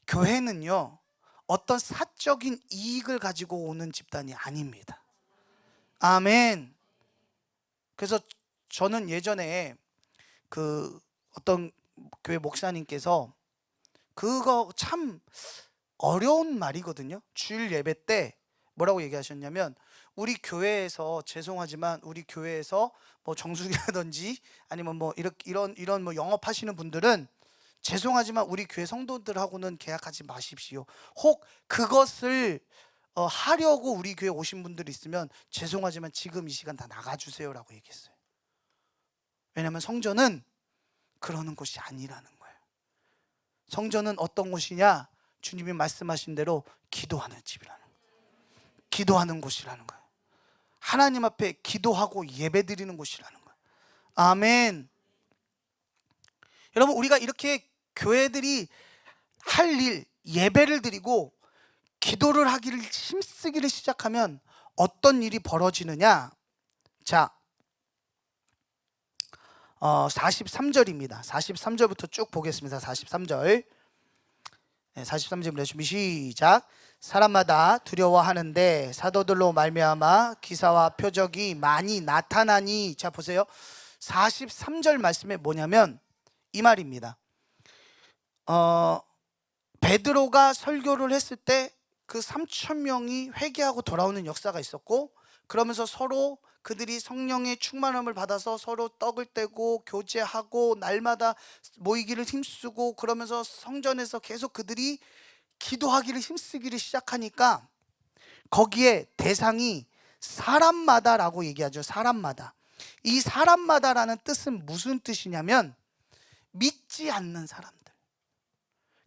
교회는요 어떤 사적인 이익을 가지고 오는 집단이 아닙니다. 아멘. 그래서 저는 예전에 그 어떤 교회 목사님께서 그거 참 어려운 말이거든요. 주일 예배 때 뭐라고 얘기하셨냐면, 우리 교회에서 죄송하지만 우리 교회에서 뭐 정수기라든지 아니면 뭐 이런 뭐 영업하시는 분들은 죄송하지만 우리 교회 성도들하고는 계약하지 마십시오. 혹 그것을 하려고 우리 교회 오신 분들이 있으면 죄송하지만 지금 이 시간 다 나가주세요라고 얘기했어요. 왜냐하면 성전은 그러는 곳이 아니라는 거예요. 성전은 어떤 곳이냐? 주님이 말씀하신 대로 기도하는 집이라는 거예요. 기도하는 곳이라는 거예요. 하나님 앞에 기도하고 예배드리는 곳이라는 거예요. 아멘. 여러분, 우리가 이렇게 교회들이 할 일, 예배를 드리고 기도를 하기를 힘쓰기를 시작하면 어떤 일이 벌어지느냐? 자, 43절입니다. 43절부터 쭉 보겠습니다. 43절. 43절입니다. 준비 시작. 사람마다 두려워하는데 사도들로 말미암아 기사와 표적이 많이 나타나니. 자, 보세요. 43절 말씀에 뭐냐면 이 말입니다. 베드로가 설교를 했을 때 그 3,000명이 회개하고 돌아오는 역사가 있었고, 그러면서 서로 그들이 성령의 충만함을 받아서 서로 떡을 떼고 교제하고 날마다 모이기를 힘쓰고, 그러면서 성전에서 계속 그들이 기도하기를 힘쓰기를 시작하니까 거기에 대상이 사람마다라고 얘기하죠. 사람마다. 이 사람마다라는 뜻은 무슨 뜻이냐면 믿지 않는 사람들.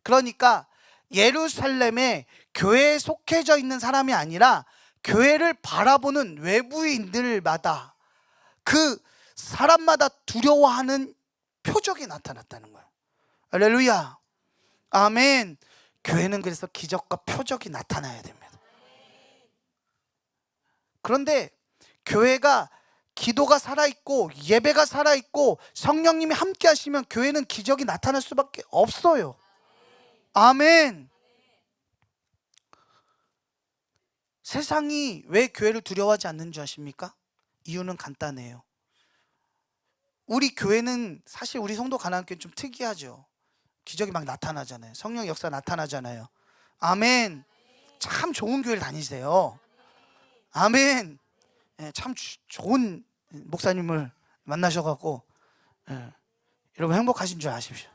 그러니까 예루살렘에 교회에 속해져 있는 사람이 아니라 교회를 바라보는 외부인들마다, 그 사람마다 두려워하는 표적이 나타났다는 거예요. 할렐루야. 아멘. 교회는 그래서 기적과 표적이 나타나야 됩니다. 그런데 교회가 기도가 살아있고 예배가 살아있고 성령님이 함께 하시면 교회는 기적이 나타날 수밖에 없어요. 아멘. 세상이 왜 교회를 두려워하지 않는 줄 아십니까? 이유는 간단해요. 우리 교회는 사실 우리 성도 가나안교회는 좀 특이하죠. 기적이 막 나타나잖아요. 성령 역사 나타나잖아요. 아멘. 참 좋은 교회를 다니세요. 아멘. 참 좋은 목사님을 만나셔갖고 여러분 행복하신 줄 아십시오.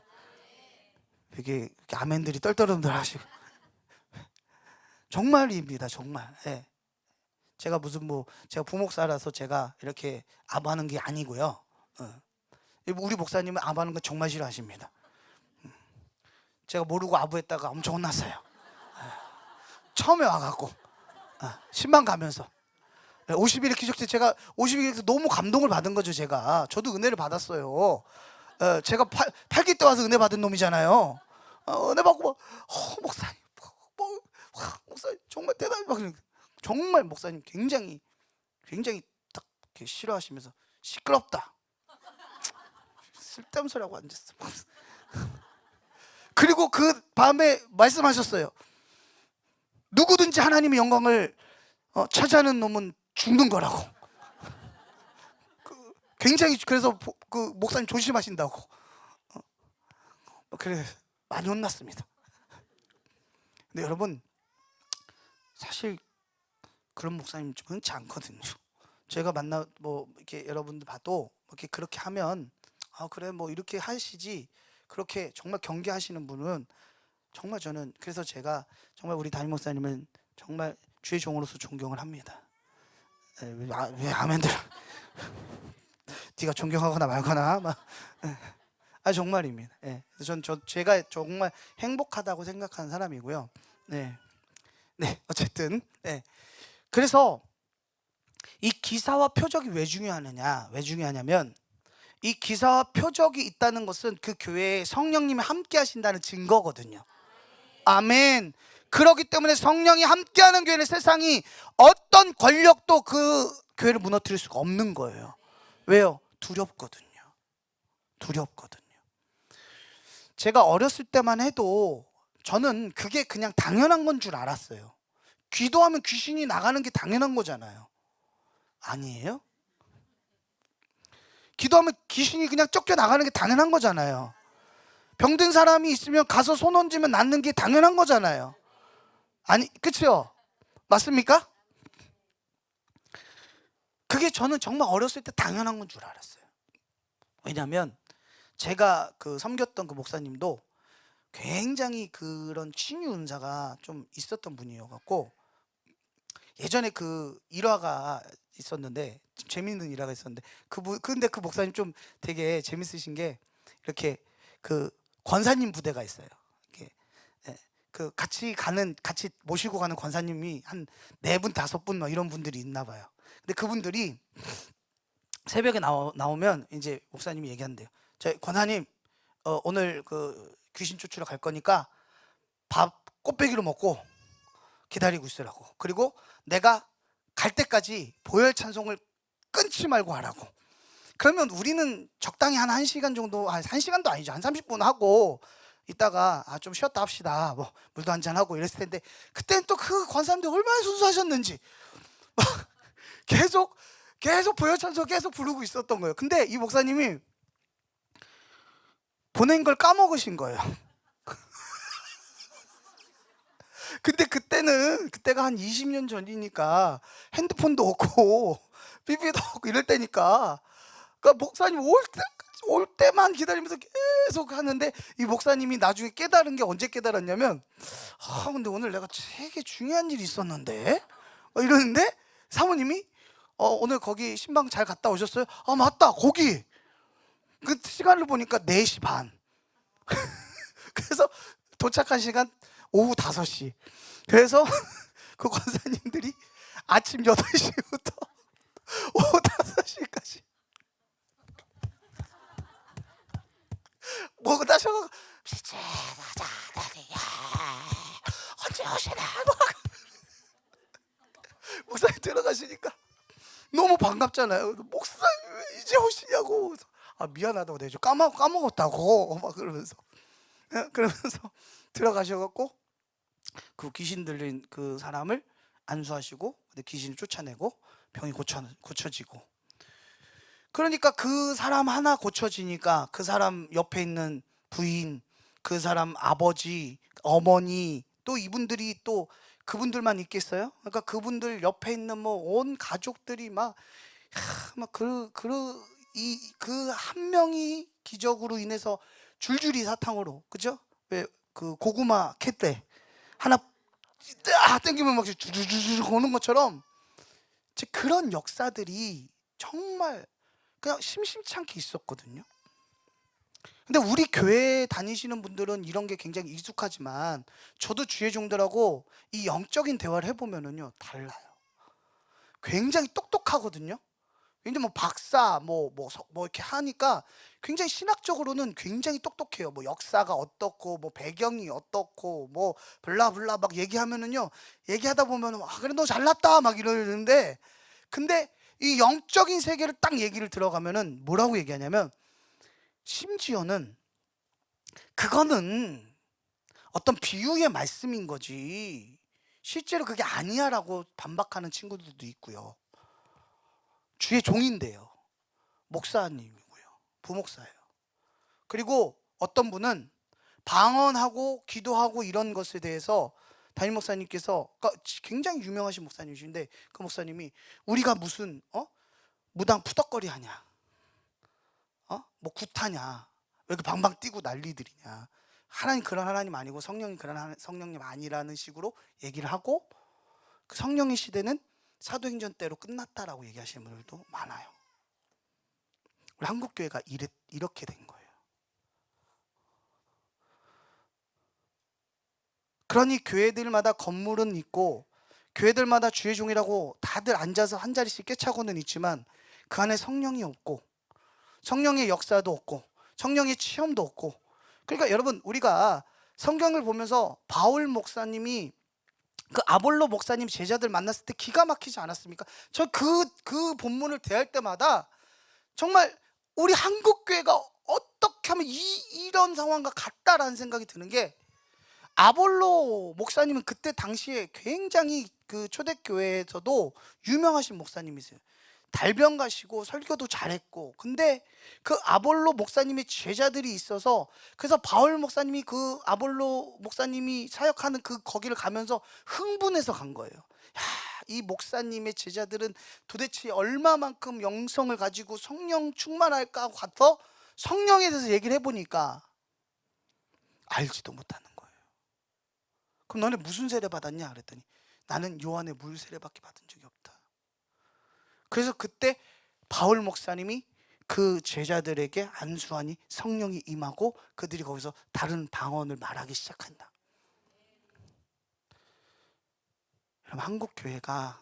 이렇게 아멘들이 떨떠름들 하시고 정말입니다. 정말. 제가 무슨 제가 부목사라서 제가 이렇게 아부하는 게 아니고요. 우리 목사님은 아부하는 거 정말 싫어하십니다. 제가 모르고 아부했다가 엄청 혼났어요. 처음에 와갖고 신방 가면서 50일의 기적 때 제가 50일에서 너무 감동을 받은 거죠. 저도 은혜를 받았어요. 제가 8기 때 와서 은혜 받은 놈이잖아요. 은혜 받고 목사님, 목사님 정말 막 정말 목사님 굉장히 딱 이렇게 싫어하시면서 시끄럽다. 쓸데없는 소리하고 앉았어. 그리고 그 밤에 말씀하셨어요. 누구든지 하나님의 영광을 차지하는 놈은 죽는 거라고. 굉장히 그래서 그 목사님 조심하신다고. 그래 많이 혼났습니다. 근데 여러분 사실 그런 목사님 좀 흔치 않거든요. 제가 뭐 이렇게 여러분들 봐도 이렇게 그렇게 하면 그래 뭐 이렇게 하시지, 그렇게 정말 경계하시는 분은 정말 저는 그래서 제가 정말 우리 담임 목사님은 정말 주의 종으로서 존경을 합니다. 왜 아멘들? 네가 존경하거나 말거나 막. 정말입니다. 예. 제가 정말 행복하다고 생각하는 사람이고요. 네, 어쨌든 그래서 이 기사와 표적이 왜 중요하냐면 이 기사와 표적이 있다는 것은 그 교회에 성령님이 함께 하신다는 증거거든요. 아멘. 그렇기 때문에 성령이 함께하는 교회는 세상이 어떤 권력도 그 교회를 무너뜨릴 수가 없는 거예요. 왜요? 두렵거든요. 제가 어렸을 때만 해도 저는 그게 그냥 당연한 건 줄 알았어요. 기도하면 귀신이 나가는 게 당연한 거잖아요. 아니에요? 기도하면 귀신이 그냥 쫓겨나가는 게 당연한 거잖아요. 병든 사람이 있으면 가서 손 얹으면 낫는 게 당연한 거잖아요. 아니, 그쵸? 맞습니까? 그게 저는 정말 어렸을 때 당연한 건 줄 알았어요. 왜냐하면 제가 섬겼던 그 목사님도 굉장히 그런 치유 은사가 좀 있었던 분이어갖고 예전에 그 일화가 있었는데, 재밌는 일화가 있었는데 근데 그 목사님 좀 되게 재밌으신 게 이렇게 그 권사님 부대가 있어요. 이렇게 같이 모시고 가는 권사님이 한 4분 5분 뭐 이런 분들이 있나 봐요. 근데 그분들이 새벽에 나오면 이제 목사님이 얘기한대요. 저 권사님 오늘 그 귀신 쫓으러 갈 거니까 밥 꽃배기로 먹고 기다리고 있으라고. 그리고 내가 갈 때까지 보혈 찬송을 끊지 말고 하라고. 그러면 우리는 적당히 한 1시간 정도, 1시간도 아니죠. 한 30분 하고 이따가 좀 쉬었다 합시다. 뭐 물도 한잔 하고 이랬을 텐데, 그때는 또 그 권사님들 얼마나 순수하셨는지 막 계속 보혈 찬송 계속 부르고 있었던 거예요. 근데 이 목사님이 보낸 걸 까먹으신 거예요. 근데 그때가 한 20년 전이니까 핸드폰도 없고 PP도 없고 이럴 때니까, 그러니까 목사님 올 때만 기다리면서 계속 하는데, 이 목사님이 나중에 깨달은 게 언제 깨달았냐면, 근데 오늘 내가 되게 중요한 일이 있었는데 이러는데 사모님이 오늘 거기 신방 잘 갔다 오셨어요? 맞다, 거기 그 시간을 보니까 4시 반. 그래서 도착한 시간 오후 5시. 그래서 그 권사님들이 아침 8시부터 오후 5시까지 먹고 다셔서 언제 오시나 목사님 들어가시니까 너무 반갑잖아요. 목사님 왜 이제 오시냐고. 미안하다고, 내가 까먹었다고 막 그러면서 들어가셔갖고 그 귀신 들린 그 사람을 안수하시고, 근데 귀신을 쫓아내고 병이 고쳐지고. 그러니까 그 사람 하나 고쳐지니까 그 사람 옆에 있는 부인, 그 사람 아버지, 어머니, 또 이분들이 또 그분들만 있겠어요? 그러니까 그분들 옆에 있는 뭐 온 가족들이 그 한 명이 기적으로 인해서 줄줄이 사탕으로, 그죠? 왜 그 고구마 캣때 하나 땡기면 막 주주주주 오는 것처럼, 즉 그런 역사들이 정말 그냥 심심치 않게 있었거든요. 근데 우리 교회 다니시는 분들은 이런 게 굉장히 익숙하지만, 저도 주의 종들하고 이 영적인 대화를 해보면은요 달라요. 굉장히 똑똑하거든요. 근데 뭐 박사 뭐 이렇게 하니까 굉장히 신학적으로는 굉장히 똑똑해요. 뭐 역사가 어떻고 뭐 배경이 어떻고 뭐 블라블라 막 얘기하면은요, 얘기하다 보면은 그래 너 잘났다 막 이러는데, 근데 이 영적인 세계를 딱 얘기를 들어가면은 뭐라고 얘기하냐면, 심지어는 그거는 어떤 비유의 말씀인 거지 실제로 그게 아니야라고 반박하는 친구들도 있고요. 주의 종인데요, 목사님이고요, 부목사예요. 그리고 어떤 분은 방언하고 기도하고 이런 것에 대해서 담임 목사님께서, 그러니까 굉장히 유명하신 목사님이신데, 그 목사님이 우리가 무슨 무당 푸덕거리 하냐, 뭐 굿하냐, 왜 이렇게 방방 뛰고 난리들이냐, 하나님 그런 하나님 아니고 성령이 그런 성령님 아니라는 식으로 얘기를 하고, 그 성령의 시대는 사도행전 때로 끝났다라고 얘기하시는 분들도 많아요. 우리 한국교회가 이렇게 된 거예요. 그러니 교회들마다 건물은 있고 교회들마다 주의 종이라고 다들 앉아서 한 자리씩 꿰차고는 있지만 그 안에 성령이 없고 성령의 역사도 없고 성령의 체험도 없고. 그러니까 여러분, 우리가 성경을 보면서 바울 목사님이 그 아볼로 목사님 제자들 만났을 때 기가 막히지 않았습니까? 저 그 본문을 대할 때마다 정말 우리 한국교회가 어떻게 하면 이런 상황과 같다라는 생각이 드는 게, 아볼로 목사님은 그때 당시에 굉장히 그 초대교회에서도 유명하신 목사님이세요. 달병 가시고 설교도 잘했고. 근데 그 아볼로 목사님의 제자들이 있어서, 그래서 바울 목사님이 그 아볼로 목사님이 사역하는 그 거기를 가면서 흥분해서 간 거예요. 야, 이 목사님의 제자들은 도대체 얼마만큼 영성을 가지고 성령 충만할까 하고 가서 성령에 대해서 얘기를 해보니까 알지도 못하는 거예요. 그럼 너네 무슨 세례 받았냐 그랬더니 나는 요한의 물 세례밖에 받은 적이 없다. 그래서 그때 바울 목사님이 그 제자들에게 안수하니 성령이 임하고 그들이 거기서 다른 방언을 말하기 시작한다. 여러분, 한국 교회가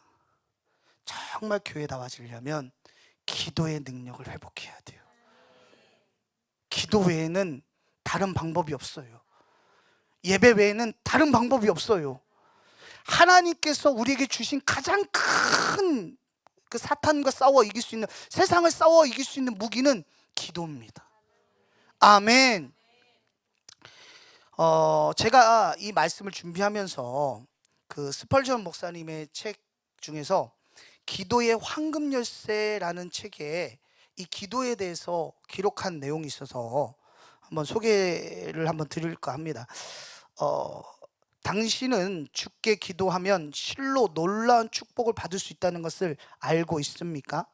정말 교회다워지려면 기도의 능력을 회복해야 돼요. 기도 외에는 다른 방법이 없어요. 예배 외에는 다른 방법이 없어요. 하나님께서 우리에게 주신 가장 큰 그 사탄과 싸워 이길 수 있는, 세상을 싸워 이길 수 있는 무기는 기도입니다. 아멘. 제가 이 말씀을 준비하면서 그 스펄전 목사님의 책 중에서 기도의 황금 열쇠라는 책에 이 기도에 대해서 기록한 내용이 있어서 한번 소개를 한번 드릴까 합니다. 당신은 주께 기도하면 실로 놀라운 축복을 받을 수 있다는 것을 알고 있습니까?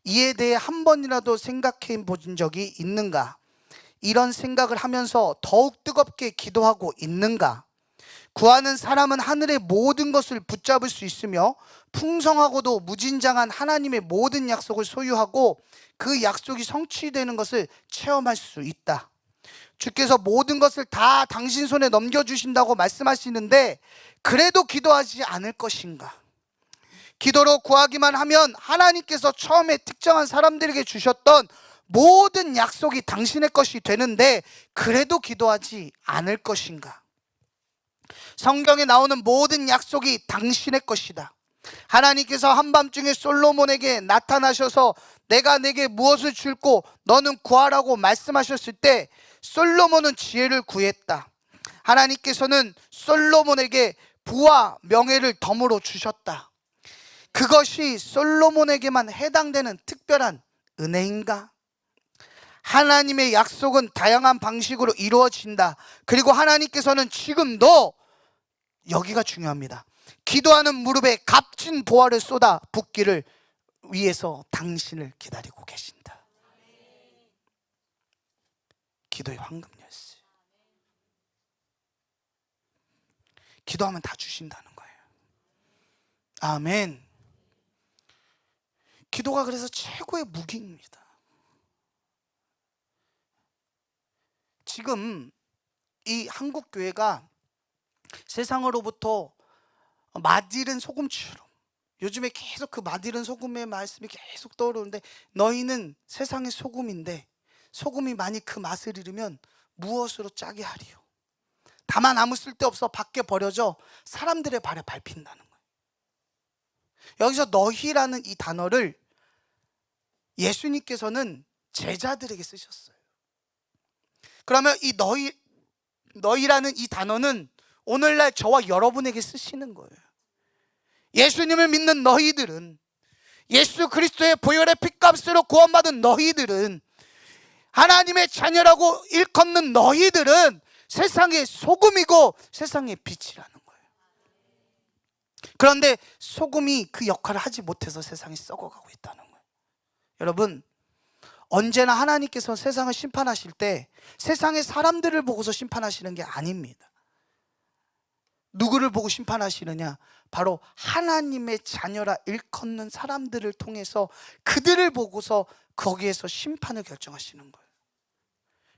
이에 대해 한 번이라도 생각해 본 적이 있는가? 이런 생각을 하면서 더욱 뜨겁게 기도하고 있는가? 구하는 사람은 하늘의 모든 것을 붙잡을 수 있으며 풍성하고도 무진장한 하나님의 모든 약속을 소유하고 그 약속이 성취되는 것을 체험할 수 있다. 주께서 모든 것을 다 당신 손에 넘겨주신다고 말씀하시는데 그래도 기도하지 않을 것인가? 기도로 구하기만 하면 하나님께서 처음에 특정한 사람들에게 주셨던 모든 약속이 당신의 것이 되는데 그래도 기도하지 않을 것인가? 성경에 나오는 모든 약속이 당신의 것이다. 하나님께서 한밤중에 솔로몬에게 나타나셔서 내가 내게 무엇을 줄고 너는 구하라고 말씀하셨을 때 솔로몬은 지혜를 구했다. 하나님께서는 솔로몬에게 부와 명예를 덤으로 주셨다. 그것이 솔로몬에게만 해당되는 특별한 은혜인가? 하나님의 약속은 다양한 방식으로 이루어진다. 그리고 하나님께서는 지금도, 여기가 중요합니다, 기도하는 무릎에 값진 보화를 쏟아 붓기를 위해서 당신을 기다리고 계신다. 기도의 황금 열쇠. 기도하면 다 주신다는 거예요. 아멘. 기도가 그래서 최고의 무기입니다. 지금 이 한국 교회가 세상으로부터 맛 잃은 소금처럼 요즘에 계속 그 맛있는 소금의 말씀이 계속 떠오르는데, 너희는 세상의 소금인데 소금이 만일 그 맛을 잃으면 무엇으로 짜게 하리요? 다만 아무 쓸데없어 밖에 버려져 사람들의 발에 밟힌다는 거예요. 여기서 너희라는 이 단어를 예수님께서는 제자들에게 쓰셨어요. 그러면 이 너희라는 이 단어는 오늘날 저와 여러분에게 쓰시는 거예요. 예수님을 믿는 너희들은, 예수 그리스도의 보혈의 핏값으로 구원받은 너희들은, 하나님의 자녀라고 일컫는 너희들은 세상의 소금이고 세상의 빛이라는 거예요. 그런데 소금이 그 역할을 하지 못해서 세상이 썩어가고 있다는 거예요. 여러분, 언제나 하나님께서 세상을 심판하실 때 세상의 사람들을 보고서 심판하시는 게 아닙니다. 누구를 보고 심판하시느냐? 바로 하나님의 자녀라 일컫는 사람들을 통해서 그들을 보고서 거기에서 심판을 결정하시는 거예요.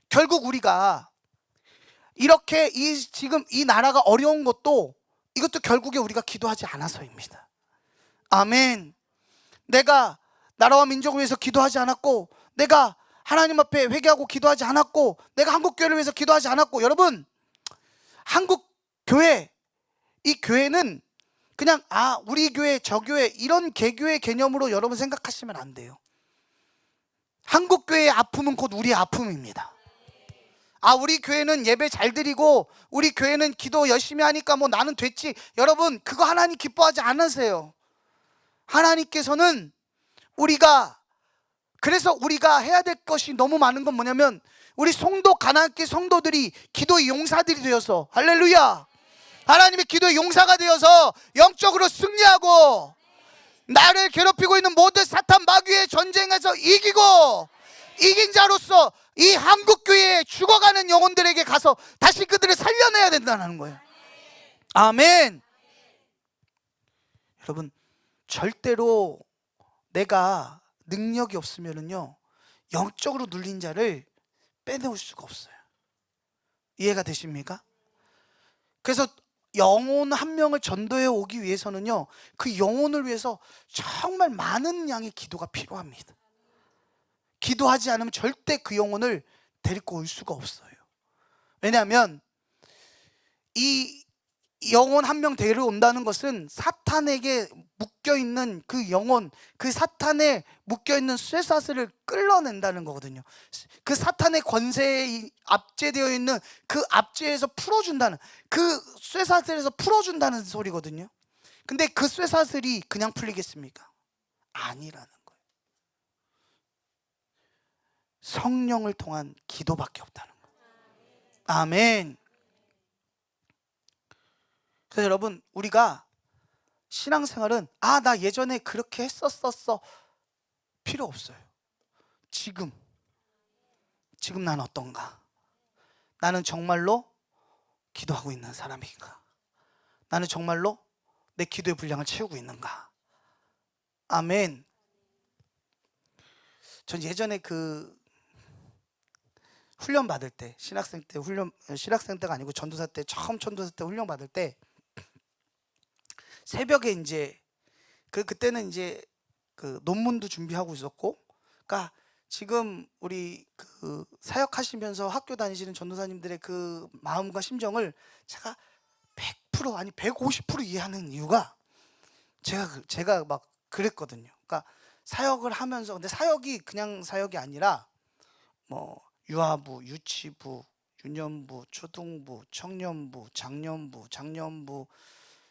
결국 우리가 이렇게 지금 이 나라가 어려운 것도, 이것도 결국에 우리가 기도하지 않아서입니다. 아멘. 내가 나라와 민족을 위해서 기도하지 않았고, 내가 하나님 앞에 회개하고 기도하지 않았고, 내가 한국교회를 위해서 기도하지 않았고. 여러분, 한국교회, 이 교회는 그냥 우리 교회, 저 교회, 이런 개교의 개념으로 여러분 생각하시면 안 돼요. 한국교회의 아픔은 곧 우리의 아픔입니다. 우리 교회는 예배 잘 드리고 우리 교회는 기도 열심히 하니까 뭐 나는 됐지. 여러분, 그거 하나님 기뻐하지 않으세요. 하나님께서는 그래서 우리가 해야 될 것이 너무 많은 건 뭐냐면, 우리 성도, 가나안교회 성도들이 기도의 용사들이 되어서, 할렐루야, 하나님의 기도의 용사가 되어서 영적으로 승리하고, 나를 괴롭히고 있는 모든 사탄 마귀의 전쟁에서 이긴 자로서 이 한국교회에 죽어가는 영혼들에게 가서 다시 그들을 살려내야 된다는 거예요. 아멘. 여러분, 절대로 내가 능력이 없으면은요, 영적으로 눌린 자를 빼놓을 수가 없어요. 이해가 되십니까? 그래서 영혼 한 명을 전도해 오기 위해서는요, 그 영혼을 위해서 정말 많은 양의 기도가 필요합니다. 기도하지 않으면 절대 그 영혼을 데리고 올 수가 없어요. 왜냐하면 이 영혼 한 명 데려온다는 것은 사탄에게 묶여있는 그 영혼, 그 사탄에 묶여있는 쇠사슬을 끌어낸다는 거거든요. 그 사탄의 권세에 압제되어 있는 그 압제에서 풀어준다는, 그 쇠사슬에서 풀어준다는 소리거든요. 근데 그 쇠사슬이 그냥 풀리겠습니까? 아니라는 거예요. 성령을 통한 기도밖에 없다는 거예요. 아멘. 그래서 여러분, 우리가 신앙생활은 나 예전에 그렇게 했었어 필요 없어요. 지금 난 어떤가? 나는 정말로 기도하고 있는 사람인가? 나는 정말로 내 기도의 분량을 채우고 있는가? 아멘. 전 예전에 훈련 받을 때, 신학생 때가 아니고 전도사 때, 처음 전도사 때 훈련 받을 때 새벽에 이제 그때는 이제 논문도 준비하고 있었고, 그러니까 지금 우리 사역하시면서 학교 다니시는 전도사님들의 그 마음과 심정을 제가 100% 아니 150% 이해하는 이유가, 제가 막 그랬거든요. 그러니까 사역을 하면서, 근데 사역이 그냥 사역이 아니라 뭐 유아부, 유치부, 유년부, 초등부, 청년부, 장년부,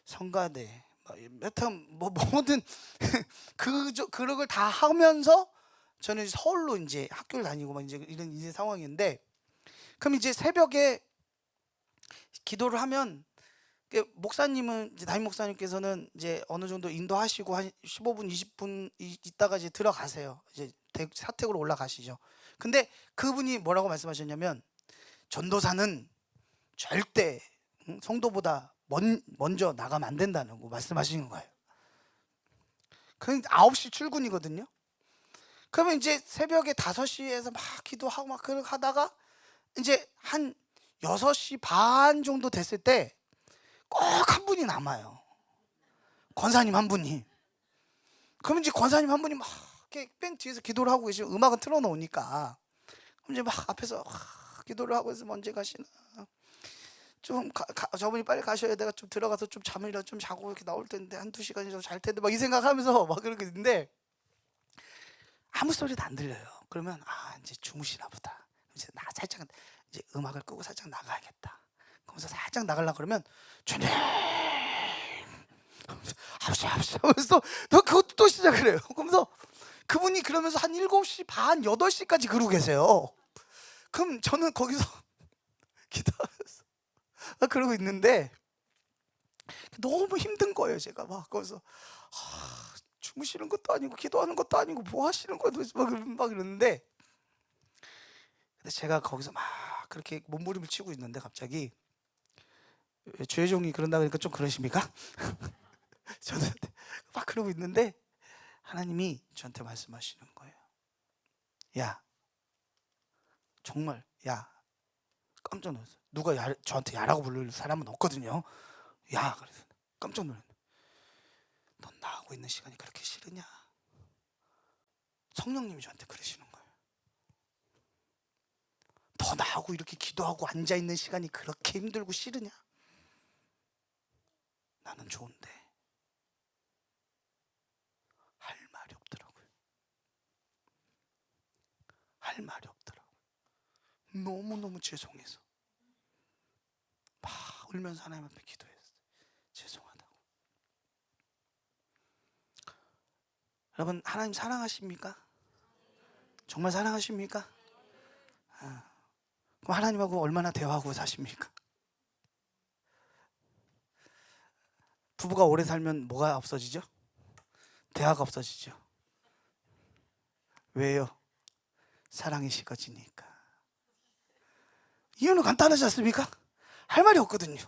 성가대, 여튼 모든 그런 걸 다 하면서 저는 서울로 이제 학교를 다니고 막 이제 이런 이제 상황인데, 그럼 이제 새벽에 기도를 하면 목사님은 이제 담임 목사님께서는 이제 어느 정도 인도하시고 한 15분 20분 있다가 이제 들어가세요. 이제 사택으로 올라가시죠. 근데 그분이 뭐라고 말씀하셨냐면, 전도사는 절대 성도보다 먼저 나가면 안 된다고 말씀하시는 거예요. 그럼 9시 출근이거든요. 그러면 이제 새벽에 5시에서 막 기도하고 막 그렇게 하다가 이제 한 6시 반 정도 됐을 때 꼭 한 분이 남아요. 권사님 한 분이. 그러면 이제 권사님 한 분이 막 이렇게 밴 뒤에서 기도를 하고 계시고 음악은 틀어놓으니까 그럼 이제 막 앞에서 기도를 하고 있으면 언제 가시나, 좀 저분이 빨리 가셔야 내가 좀 들어가서 좀 잠이라도 좀 자고 이렇게 나올 텐데 한 2시간이라도 잘 텐데 막 이 생각하면서 막 그러고 있는데 아무 소리도 안 들려요. 그러면 이제 주무시나 보다. 이제 나 살짝 이제 음악을 끄고 살짝 나가야겠다. 그러면서 살짝 나가려고 그러면 주님 하면서 또 그것도 또 시작을 해요. 그러면서 그분이 그러면서 한 7시 반, 8시까지 그러고 계세요. 그럼 저는 거기서 기도하면서 그러고 있는데 너무 힘든 거예요. 제가 막 거기서 주무시는 것도 아니고 기도하는 것도 아니고 뭐 하시는 거야 도대체 막 이러는데, 근데 제가 거기서 막 그렇게 몸부림을 치고 있는데 갑자기, 주의 종이 그런다 그러니까 좀 그러십니까? 저는 막 그러고 있는데 하나님이 저한테 말씀하시는 거예요. 야, 정말 야, 깜짝 놀랐어요. 누가 저한테 야라고 부를 사람은 없거든요. 야, 그래서 깜짝 놀랐네. 넌 나하고 있는 시간이 그렇게 싫으냐? 성령님이 저한테 그러시는 거예요. 더 나하고 이렇게 기도하고 앉아있는 시간이 그렇게 힘들고 싫으냐? 나는 좋은데. 할 말이 없더라고요. 할 말이 없더라고요. 너무너무 죄송해서 막 울면서 하나님 앞에 기도했어요. 죄송하다고. 여러분, 하나님 사랑하십니까? 정말 사랑하십니까? 그럼 하나님하고 얼마나 대화하고 사십니까? 부부가 오래 살면 뭐가 없어지죠? 대화가 없어지죠. 왜요? 사랑이 식어지니까. 이유는 간단하지 않습니까? 할 말이 없거든요.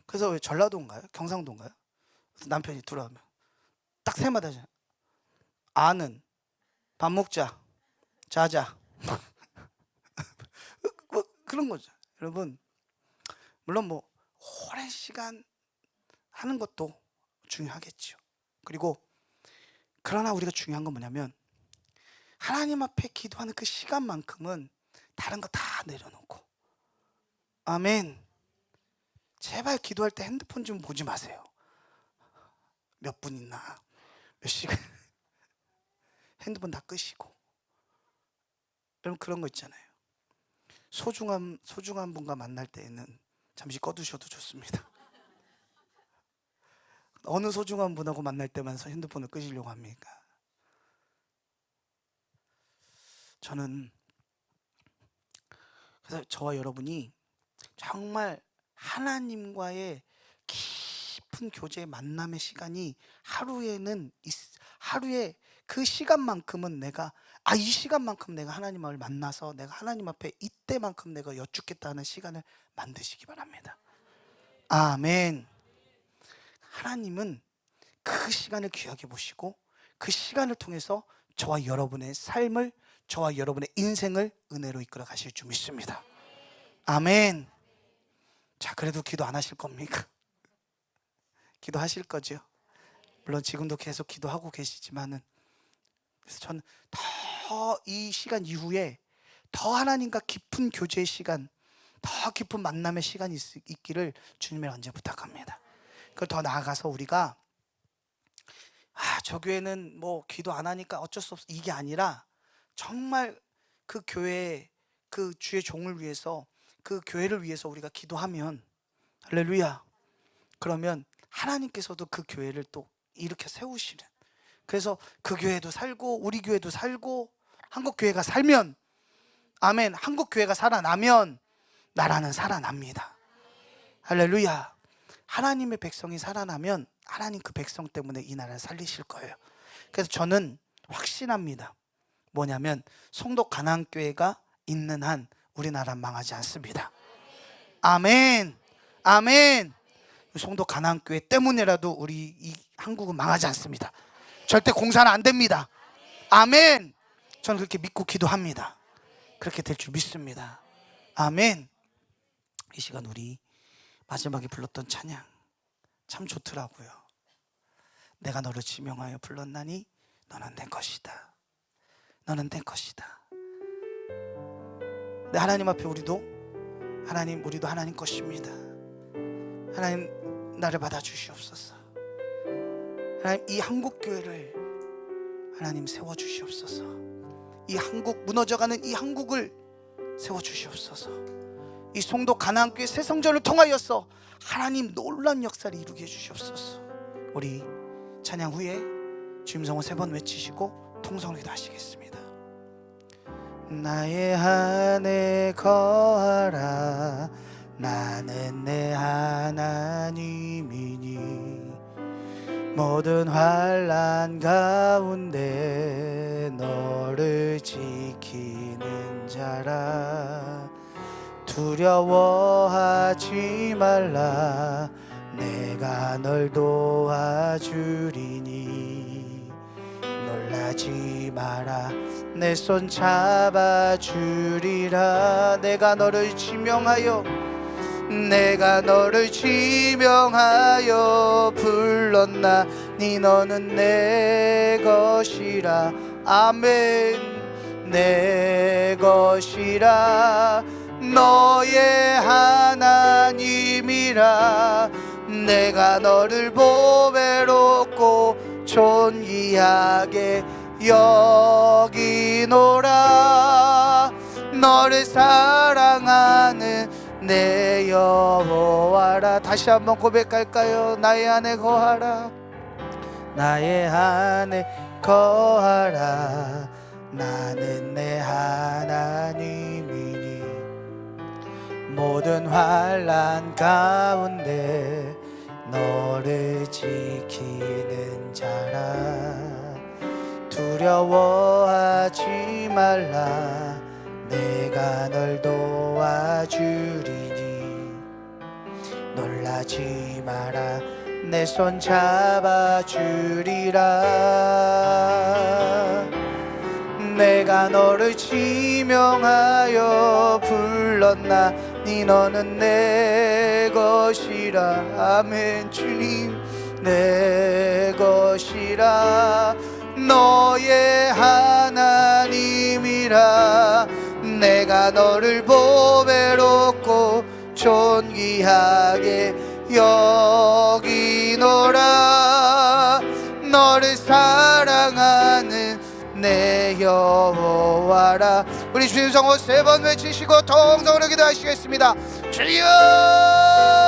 그래서 왜 전라도인가요? 경상도인가요? 남편이 들어오면 딱 세 마디 하잖아요. 아는, 밥 먹자, 자자. 뭐 그런 거죠. 여러분, 물론 뭐 오랜 시간 하는 것도 중요하겠죠. 그리고 그러나 우리가 중요한 건 뭐냐면 하나님 앞에 기도하는 그 시간만큼은 다른 거 다 내려놓고, 아멘. 제발 기도할 때 핸드폰 좀 보지 마세요. 몇 분 있나, 몇 시간. 핸드폰 다 끄시고. 여러분, 그런 거 있잖아요. 소중한 분과 만날 때에는 잠시 꺼두셔도 좋습니다. 어느 소중한 분하고 만날 때만 핸드폰을 끄시려고 합니까? 저는 그래서 저와 여러분이 정말 하나님과의 깊은 교제의 만남의 시간이 하루에 그 시간만큼은 내가 이 시간만큼 내가 하나님을 만나서 내가 하나님 앞에 이때만큼 내가 여쭙겠다는 시간을 만드시기 바랍니다. 아멘. 하나님은 그 시간을 귀하게 보시고 그 시간을 통해서 저와 여러분의 삶을, 저와 여러분의 인생을 은혜로 이끌어 가실 줄 믿습니다. 아멘. 자, 그래도 기도 안 하실 겁니까? 기도하실 거죠. 물론 지금도 계속 기도하고 계시지만은, 그래서 저는 더 이 시간 이후에 더 하나님과 깊은 교제의 시간, 더 깊은 만남의 시간이 있기를 주님의 언제 부탁합니다. 그걸 더 나아가서 우리가 저 교회는 뭐 기도 안 하니까 어쩔 수 없어, 이게 아니라 정말 그 교회, 그 주의 종을 위해서, 그 교회를 위해서 우리가 기도하면, 할렐루야, 그러면 하나님께서도 그 교회를 또 일으켜 세우시는, 그래서 그 교회도 살고 우리 교회도 살고 한국 교회가 살면, 아멘, 한국 교회가 살아나면 나라는 살아납니다. 할렐루야. 하나님의 백성이 살아나면 하나님 그 백성 때문에 이 나라를 살리실 거예요. 그래서 저는 확신합니다. 뭐냐면 송도 가나안교회가 있는 한 우리나라는 망하지 않습니다. 아멘. 아멘. 송도 가나안교회 때문에라도 우리 이 한국은 망하지 않습니다. 절대 공사는 안 됩니다. 아멘. 저는 그렇게 믿고 기도합니다. 그렇게 될 줄 믿습니다. 아멘. 이 시간 우리 마지막에 불렀던 찬양 참 좋더라고요. 내가 너를 지명하여 불렀나니 너는 내 것이다. 너는 내 것이다. 근데 하나님 앞에 우리도 하나님 것입니다. 하나님, 나를 받아주시옵소서. 하나님, 이 한국교회를 하나님 세워주시옵소서. 이 한국, 무너져가는 이 한국을 세워주시옵소서. 이 송도 가나안교회 새성전을 통하여서 하나님 놀라운 역사를 이루게 해주시옵소서. 우리 찬양 후에 주임성을 3번 외치시고 통성을 기도하시겠습니다. 나의 안에 거하라. 나는 내 하나님이니 모든 환난 가운데 너를 지키는 자라. 두려워하지 말라. 내가 널 도와주리니 놀라지 마라. 내 손 잡아주리라. 내가 너를 지명하여 불렀나니 너는 내 것이라. 아멘. 내 것이라. 너의 하나님이라. 내가 너를 보배롭고 존귀하게 여기노라. 너를 사랑하는 내 여호와라. 다시 한번 고백할까요? 나의 안에 거하라. 나의 안에 거하라. 나는 내 하나님이니 모든 환난 가운데 너를 지키는 자라. 두려워하지 말라. 내가 널 도와주리니 놀라지 마라. 내 손 잡아주리라. 내가 너를 지명하여 불렀나니 너는 내 것이라. 아멘. 주님, 내 것이라. 너의 하나님이라. 내가 너를 보배롭고 존귀하게 여기노라. 너를 사랑하는 내 여호와라. 우리 주님 성호 3번 외치시고 통성으로 기도하시겠습니다. 주여!